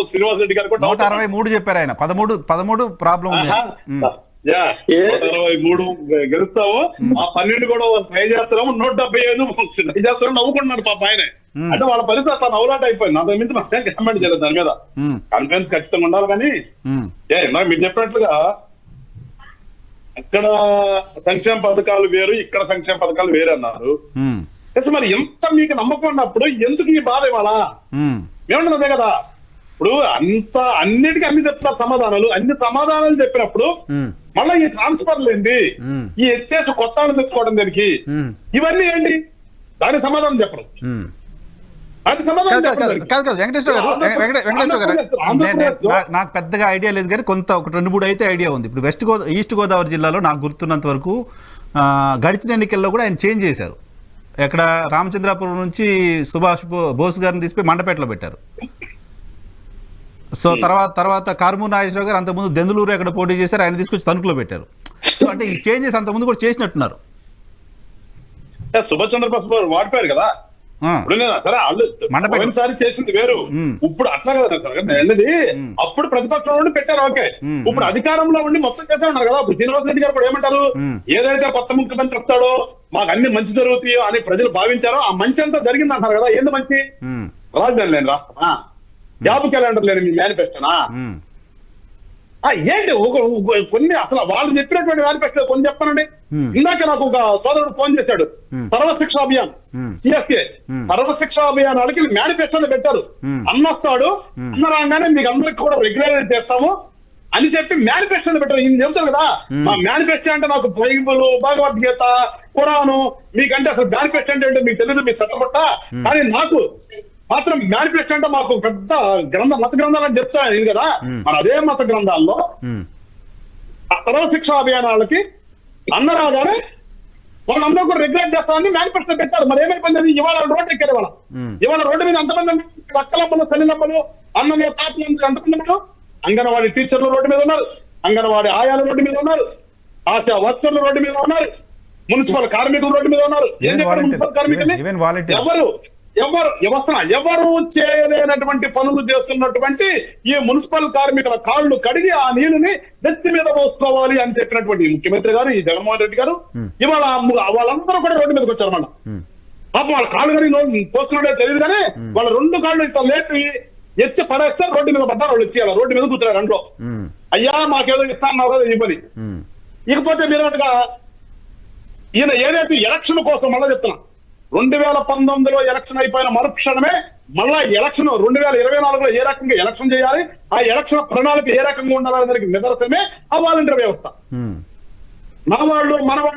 Srinivas Reddy గారు 163 చెప్పారు ఆయన. 13 ప్రాబ్లం ఉంది. 163 గెలుస్తాము. ఆ 12 కూడా ట్రై చేస్తున్నాము. 175 ట్రై చేస్తాము. నవ్వుకుంటున్నారు పాప ఆయన. అంటే వాళ్ళ పరిస్థితి అట్లా నవ్వులాట అయిపోయింది. అంత మించి మాత్రం కామెంట్ చేయలేదు దాని మీద. కాన్ఫిడెన్స్ ఖచ్చితంగా ఉండాలి. కానీ మీరు చెప్పినట్లుగా అక్కడ సంక్షేమ పథకాలు వేరు, ఇక్కడ సంక్షేమ పథకాలు వేరు అన్నారు. మరి ఎంత మీకు నమ్మకం ఉన్నప్పుడు ఎందుకు ఈ బాధ ఇవాళ? ఏమన్నదే కదా, ఇప్పుడు అన్నిటికీ అన్ని చెప్తున్నారు సమాధానాలు. అన్ని సమాధానాలు చెప్పినప్పుడు మళ్ళీ ఈ ట్రాన్స్ఫర్లు ఏంటి, ఈ హెచ్ఎస్ కొత్త వాళ్ళని తెచ్చుకోవడం దానికి, ఇవన్నీ ఏంటి? దాని సమాధానం చెప్పరు. వెంకటేశ్వర గారు నాకు పెద్దగా ఐడియా లేదు కానీ కొంత ఒక 2-3 అయితే ఐడియా ఉంది. ఇప్పుడు ఈస్ట్ గోదావరి జిల్లాలో నాకు గుర్తున్నంత వరకు గడిచిన ఎన్నికల్లో కూడా ఆయన చేంజ్ చేశారు. ఎక్కడ రామచంద్రాపురం నుంచి సుభాష్ బోస్ గారిని తీసుకుపోయి మండపేటలో పెట్టారు. సో తర్వాత కార్మూర్ నాగేశ్వరరావు గారు అంతకుముందు దెందులూరు ఎక్కడ పోటీ చేశారు, ఆయన తీసుకొచ్చి తణుకులో పెట్టారు. సో అంటే ఈ చేంజెస్ అంతకుముందు కూడా చేసినట్టున్నారు. సుభాష్ చంద్రబోస్ వాడిపోయారు కదా. సరే వాళ్ళు సారి చేసింది వేరు, ఇప్పుడు అట్లా కదా సార్ అన్నది. అప్పుడు ప్రతిపక్షంలో ఉండి పెట్టారు, ఓకే. ఇప్పుడు అధికారంలో ఉండి మొత్తం చేస్తా ఉన్నారు కదా. ఇప్పుడు శ్రీనివాస్ రెడ్డి గారు కూడా ఏమంటారు, ఏదైతే కొత్త ముఖ్యమంత్రి చెప్తాడో మాకు అన్ని మంచి జరుగుతాయో అని ప్రజలు భావించారో ఆ మంచి అంతా జరిగింది అంటారు కదా. ఏంది మంచి? రాజధాని లేని రాష్ట్రమా, జాబ్ క్యాలెండర్ లేని మీ మేనిఫెస్టోనా ఏంటి? కొన్ని అసలు వాళ్ళు చెప్పినటువంటి మేనిఫెస్టో కొన్ని చెప్పానండి. ఇందాక నాకు ఒక సోదరుడు ఫోన్ చేశాడు, సర్వశిక్ష అభియాన్ సిఎస్ఏ సర్వశిక్ష అభియానాలకి మేనిఫెస్టోలో పెట్టారు. అన్నొస్తాడు, అన్న రాగానే మీకు అందరికి కూడా రెగ్యులర్ చేస్తాము అని చెప్పి మేనిఫెస్టోలో పెట్టారు. ఇది చెప్తారు కదా, మా మేనిఫెస్టో అంటే నాకు బైబుల్, భగవద్గీత, ఖురాను, మీకంటే అసలు మేనిఫెస్టో అంటే మీకు తెలియదు, మీకు సత్తపట్ట. కానీ నాకు మాత్రం మేనిఫెస్టో అంటే మాకు పెద్ద గ్రంథం, మత గ్రంథాలని చెప్తాను కదా. మరి అదే మత గ్రంథాల్లో సర్వశిక్ష అభియానాలకి అన్న రాగానే వాళ్ళందరూ కూడా రెగ్యులేట్ చేస్తామని మేనిఫెస్టో పెట్టారు. మరి ఏమైపోయింది? ఇవాళ రోడ్డు ఎక్కారు. ఇవాళ రోడ్డు మీద ఎంతమంది లక్కలమ్మలు, సలిలమ్మలు, అన్నయ్య తాతలు ఎంతమంది ఉన్నారు? అంగన్వాడీ టీచర్లు రోడ్డు మీద ఉన్నారు, అంగన్వాడీ ఆయాలు రోడ్డు మీద ఉన్నారు, ఆశా వర్కర్లు రోడ్డు మీద ఉన్నారు, మున్సిపల్ కార్మికులు రోడ్డు మీద ఉన్నారు. ఏం చెప్పారు మున్సిపల్ కార్మికులు? ఎవరు చేయలేనటువంటి పనులు చేస్తున్నటువంటి ఈ మున్సిపల్ కార్మికుల కాళ్ళు కడిగి ఆ నీళ్ళని నెత్తి మీద పోసుకోవాలి అని చెప్పినటువంటి ముఖ్యమంత్రి గారు, ఈ జగన్మోహన్ రెడ్డి గారు, ఇవాళ వాళ్ళందరూ కూడా రోడ్డు మీదకి వచ్చారు. మన పాపం వాళ్ళ కాళ్ళు కడిగి పోసుకున్నదే తెలియదు కానీ వాళ్ళ 2 కాళ్ళు ఇట్లా లేపి ఎచ్చి పడేస్తే రోడ్డు మీద పడ్డారు. వాళ్ళు ఎక్కియాలి, రోడ్డు మీద కూర్చున్నారు. అందులో అయ్యా మాకేదో ఇస్తాను కదా ఈ పని. ఇకపోతే మీరట్టుగా ఈయన ఏదైతే ఎలక్షన్ కోసం మళ్ళీ చెప్తున్నా, 2019లో ఎలక్షన్ అయిపోయిన మరుక్షణమే మళ్ళా ఎలక్షన్ 2024లో ఏ రకంగా ఎలక్షన్ చేయాలి, ఆ ఎలక్షన్ ప్రణాళిక ఏ రకంగా ఉండాలనే దానికి నిదర్శనమే ఆ వాలంటీర్ వ్యవస్థ. మన వాళ్ళు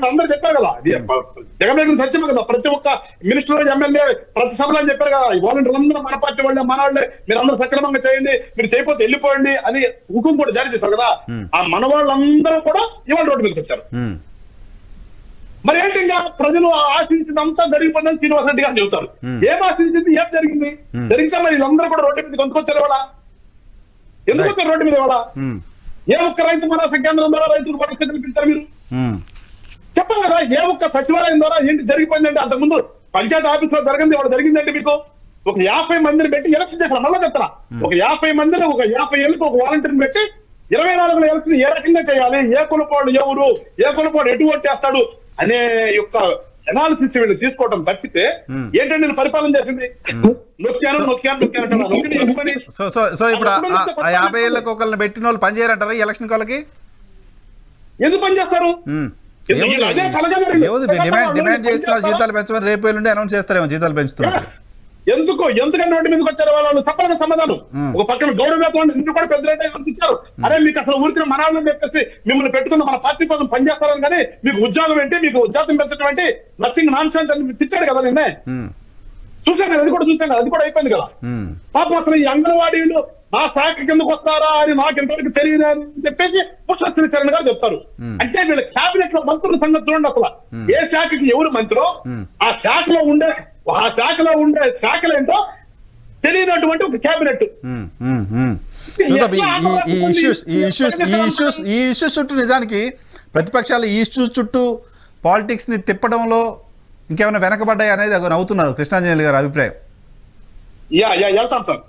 అందరూ చెప్పారు కదా, జగన్ సత్యమే కదా. ప్రతి ఒక్క మినిస్టర్, ఎమ్మెల్యే ప్రతి సభలో చెప్పారు కదా, వాలంటీర్లు అందరూ మన పార్టీ వాళ్ళే, మన వాళ్ళే, మీరు అందరూ సక్రమంగా చేయండి, మీరు చేయకపోతే వెళ్ళిపోండి అని హుకుం కూడా జారీ చేశారు కదా. ఆ మన వాళ్ళందరూ కూడా ఇవాళ రోడ్డు మీదకి వచ్చారు. మరి ఏంటి, ఇంకా ప్రజలు ఆశించిందంతా జరిగిపోయిందని శ్రీనివాస్ రెడ్డి గారు చెబుతారు. ఏం ఆశించింది, ఏం జరిగింది? జరిగితే మరి వీళ్ళందరూ కూడా రోడ్డు మీద కొనుక్కొచ్చారు. ఇవాళ ఎందుకు వచ్చారు రోడ్డు మీద? ఇవాళ ఏ ఒక్క రైతు భరోసా కేంద్రం ద్వారా రైతులు భరోసా కల్పించారు? మీరు చెప్పండి కదా. ఏ ఒక్క సచివాలయం ద్వారా ఏంటి జరిగిపోయిందంటే, అంతకుముందు పంచాయతీ ఆఫీస్ లో జరిగింది, ఇవాళ జరిగిందంటే మీకు ఒక 50 మందిని పెట్టి ఎలక్షన్ చేస్తారు. మళ్ళా చెప్తారా, ఒక 50 మందిని, ఒక 50 ఏళ్ళకి ఒక వాలంటీర్ని పెట్టి 24 ఎలక్షన్ ఏ రకంగా చేయాలి, ఏ కులపాడు ఎవరు, ఏ కులపాడు ఎటు ఓటు చేస్తాడు అనే యొక్క అనాలిసిస్ వీళ్ళు తీసుకోవడం తప్పితే ఏంటంటే నేను పరిపాలన చేసింది నొక్కాను. సో ఇప్పుడు 50 ఏళ్ళకి ఒకళ్ళని పెట్టిన వాళ్ళు పనిచేయరంటారా ఈ ఎలక్షన్ వాళ్ళకి? ఎందుకు పనిచేస్తారు? డిమాండ్ చేస్తున్నారు జీతాలు పెంచమని, రేపు ఎల్లుండి అనౌన్స్ చేస్తారేమో జీతాలు పెంచుతున్నారు. ఎందుకన్నా మీదకి వచ్చారు వాళ్ళు చెప్పాలని సమాధానం. ఒక పక్కన గౌరవ నిన్ను కూడా పెద్దలంటే ఇచ్చారు. అరే మీకు అసలు ఊరికి మనాలని చెప్పేసి మిమ్మల్ని పెట్టుకున్న మన పార్టీ కోసం పనిచేస్తారని కానీ మీకు ఉద్యోగం ఏంటి, మీకు ఉద్యోగం పెంచడం ఏంటి, నథింగ్ నాన్ సెన్స్ అని తెచ్చాడు కదా నిన్నే. చూసాను కదా, అది కూడా అయిపోయింది కదా. పాపం అసలు ఈ అంగన్వాడీలు నా శాఖ కిందకు వస్తారా అని నాకు ఎంతవరకు తెలియదు అని చెప్పేసి పుష్పశ్రీచరణ్ గారు చెప్తారు. అంటే వీళ్ళ కేబినెట్ లో మంత్రుల సంగతి చూడండి. అసలు ఏ శాఖకి ఎవరు మంత్రో ఆ శాఖలో ఉండే శాఖలేంటో తెలియనటువంటి ఒక కేబినెట్. ఈ ఇష్యూస్ చుట్టూ నిజానికి ప్రతిపక్షాలు ఈ ఇష్యూస్ చుట్టూ పాలిటిక్స్ ని తిప్పడంలో ఇంకేమైనా వెనకబడ్డాయి అనేది నవ్వుతున్నారు కృష్ణాంజనేయులు గారి అభిప్రాయం. వెళ్తాం సార్.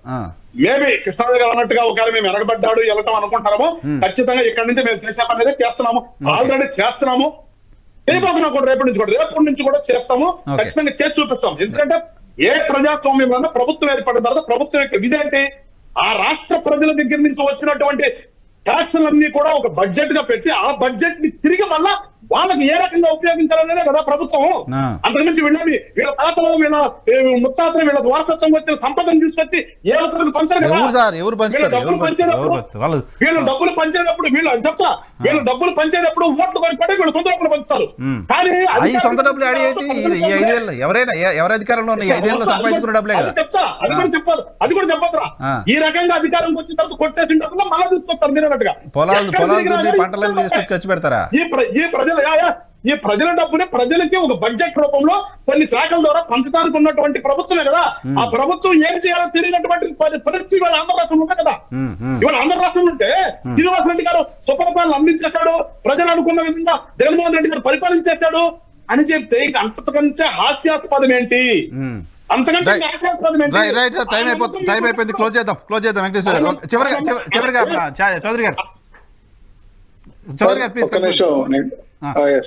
మేబీ కృష్ణారావు గారు అన్నట్టుగా ఒకవేళ మేము వెనకబడ్డాడు వెళ్ళటం అనుకుంటాము. ఖచ్చితంగా ఇక్కడి నుంచి మేము చేసే పని అనేది చేస్తున్నాము, ఆల్రెడీ చేస్తున్నాము. రేపటి నుంచి కూడా చేస్తాము, ఖచ్చితంగా చేసి చూపిస్తాం. ఎందుకంటే ఏ ప్రజాస్వామ్యంలో ప్రభుత్వం ఏర్పడిన తర్వాత ప్రభుత్వం యొక్క విధేంటి ఆ రాష్ట్ర ప్రజల దగ్గర నుంచి వచ్చినటువంటి ట్యాక్స్లన్నీ కూడా ఒక బడ్జెట్ గా పెట్టి ఆ బడ్జెట్ ని తిరిగి మళ్ళా వాళ్ళకి ఏ రకంగా ఉపయోగించాలనేదే కదా ప్రభుత్వం. అంతకుమించి వీళ్ళ తాతలు వీళ్ళ ముత్తాతలు వీళ్ళ వారసత్వం వచ్చిన సంపదను తీసుకొచ్చి ఏ ఒక్కరికి పంచారు కదా. వీళ్ళ డబ్బులు పంచేటప్పుడు వీళ్ళ డబ్బులు పంచేటప్పుడు ఓట్లు కొనుక్కుంటే వీళ్ళు సొంత డబ్బులు పంచుతారు. కానీ సొంత డబ్బులు ఎవరి అధికారంలో సంపాదించుకున్న డబ్బులే కదా. అది కూడా చెప్పదురా. ఈ రకంగా అధికారం వచ్చిన తర్వాత కొట్టేసిన డబ్బులు మళ్ళీ తీసుకొస్తారు మీరు అన్నట్టుగా. ఖర్చు పెడతారా? ఈ ప్రజల డబ్బుని ప్రజలకి ఒక బడ్జెట్ రూపంలో కొన్ని శాఖల ద్వారా పంచడానికి ఉన్నటువంటి ప్రభుత్వమే కదా. ఆ ప్రభుత్వం ఏం చేయాలో తెలియనటువంటి పరిస్థితి ఇవాళ ఆంధ్ర రాష్ట్రంలో ఉంది కదా. ఇవాళ ఆంధ్ర రాష్ట్రంలో ఉంటే శ్రీనివాస్ రెడ్డి గారు సుపరిపాలన అందించేశాడు, ప్రజలు అనుకున్న విధంగా జగన్మోహన్ రెడ్డి గారు పరిపాలించేశాడు అని చెప్తే ఇంక అంతకంటే హాస్యాస్పదం ఏంటి? టైం అయిపోయింది. క్లోజ్ చేద్దాం వెంకటేశ్వర గారు. చివరిగా చౌదరి గారు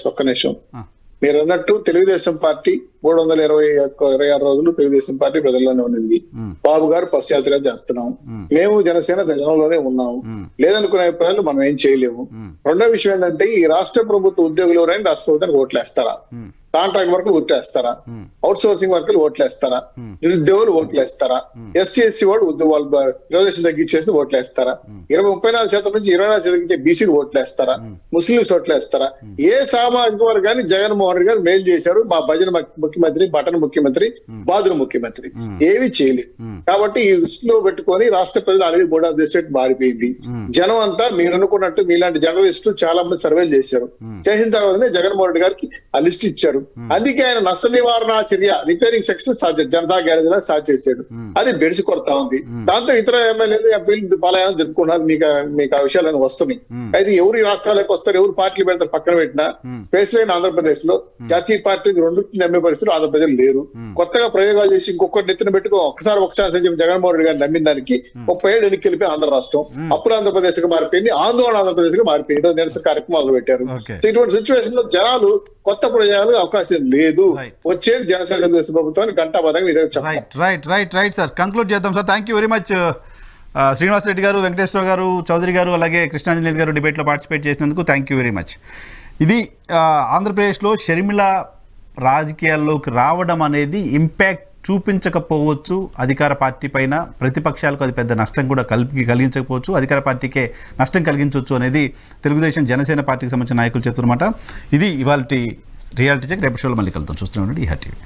ఒక్క నిమిషం. మీరు అన్నట్టు తెలుగుదేశం పార్టీ 326 రోజులు తెలుగుదేశం పార్టీ ప్రజల్లోనే ఉన్నది. బాబు గారు పశ్చాత్ర చేస్తున్నాం, మేము జనసేన జనంలోనే ఉన్నాము. లేదనుకునే అభిప్రాయాలు మనం ఏం చేయలేము. రెండో విషయం ఏంటంటే ఈ రాష్ట్ర ప్రభుత్వ ఉద్యోగులు ఎవరైనా రాష్ట్ర ప్రభుత్వానికి ఓట్లేస్తారా? కాంట్రాక్ట్ వర్కులు ఓట్లేస్తారా? అవుట్ సోర్సింగ్ వర్కులు ఓట్లేస్తారా? నిరుద్యోగులు ఓట్లేస్తారా? ఎస్సీ ఎస్సీ వాడు వాళ్ళ రిజర్వేషన్ తగ్గించేసి ఓట్లేస్తారా? 34% నుంచి 24% తగ్గించే బీసీలు ఓట్లేస్తారా? ముస్లింస్ ఓట్లేస్తారా? ఏ సామాజిక వర్గాన్ని జగన్మోహన్ రెడ్డి గారు మేలు చేశారు? మా భజన ముఖ్యమంత్రి, బటన్ ముఖ్యమంత్రి, బాదురు ముఖ్యమంత్రి ఏవి చేయలేదు. కాబట్టి ఈ దృష్టిలో పెట్టుకొని రాష్ట్ర ప్రజలు already board of the state మారిపోయింది. జనం అంతా మీరు అనుకున్నట్టు మీలాంటి జర్నలిస్టులు చాలా మంది సర్వేలు చేశారు. చేసిన తర్వాతనే జగన్మోహన్ రెడ్డి గారికి ఆ లిస్ట్ ఇచ్చారు. అందుకే ఆయన నష్ట నివారణ చర్య రిపేరింగ్ సెక్షన్ జనతా గ్యారేజ్ లా స్టార్ట్ చేశాడు. అది బెడిసి కొడతా ఉంది. దాంతో ఇతర ఎమ్మెల్యేలు ఎంపీలు పలాయాలు జరుపుకున్నారు. మీకు ఆ విషయాలను వస్తున్నాయి. అయితే ఎవరు రాష్ట్రాలకు వస్తారు, ఎవరు పార్టీలు పెడతారు పక్కన పెట్టినా స్పెషల్ అయిన ఆంధ్రప్రదేశ్ లో జాతీయ పార్టీకి 2 నమ్మే పరిస్థితులు ఆంధ్రప్రదేశ్ లేరు. కొత్తగా ప్రయోగాలు చేసి ఇంకొకటి నెత్తిన పెట్టుకో ఒకసారి జగన్మోహన్ రెడ్డి గారిని నమ్మిన దానికి 30 ఏళ్ళు ఎన్నికలు వెళ్ళిపోయి ఆంధ్ర రాష్ట్రం అప్పుడు ఆంధ్రప్రదేశ్ గా మారిపోయింది, ఆందోళన ఆంధ్రప్రదేశ్ గా మారిపోయింది. నిరసన కార్యక్రమాలు పెట్టారు. ఇటువంటి సిచ్యువేషన్ లో జనాలు కొత్త ప్రజలకు అవకాశం లేదు. వచ్చేది జనసేన తెలుగుదేశం ప్రభుత్వాన్ని గంటాబద్ధంగా రైట్ సార్. కంక్లూడ్ చేద్దాం sir. Thank you very much Srinivas Reddy గారు, వెంకటేశ్వర గారు, చౌదరి గారు, అలాగే కృష్ణాంజనేయులు గారు డిబేట్లో పార్టిసిపేట్ చేసినందుకు థ్యాంక్ యూ వెరీ మచ్. ఇది ఆంధ్రప్రదేశ్లో షర్మిల రాజకీయాల్లోకి రావడం అనేది ఇంపాక్ట్ చూపించకపోవచ్చు అధికార పార్టీ పైన, ప్రతిపక్షాలకు అది పెద్ద నష్టం కూడా కలిగించకపోవచ్చు, అధికార పార్టీకే నష్టం కలిగించవచ్చు అనేది తెలుగుదేశం జనసేన పార్టీకి సంబంధించిన నాయకులు చెప్తున్నమాట. ఇది ఇవాల్టి రియాలిటీ చెక్. రేపు షోలో మళ్ళీ కలుద్దాం. చూస్తూనే ఉండండి ఈహా టీవీ.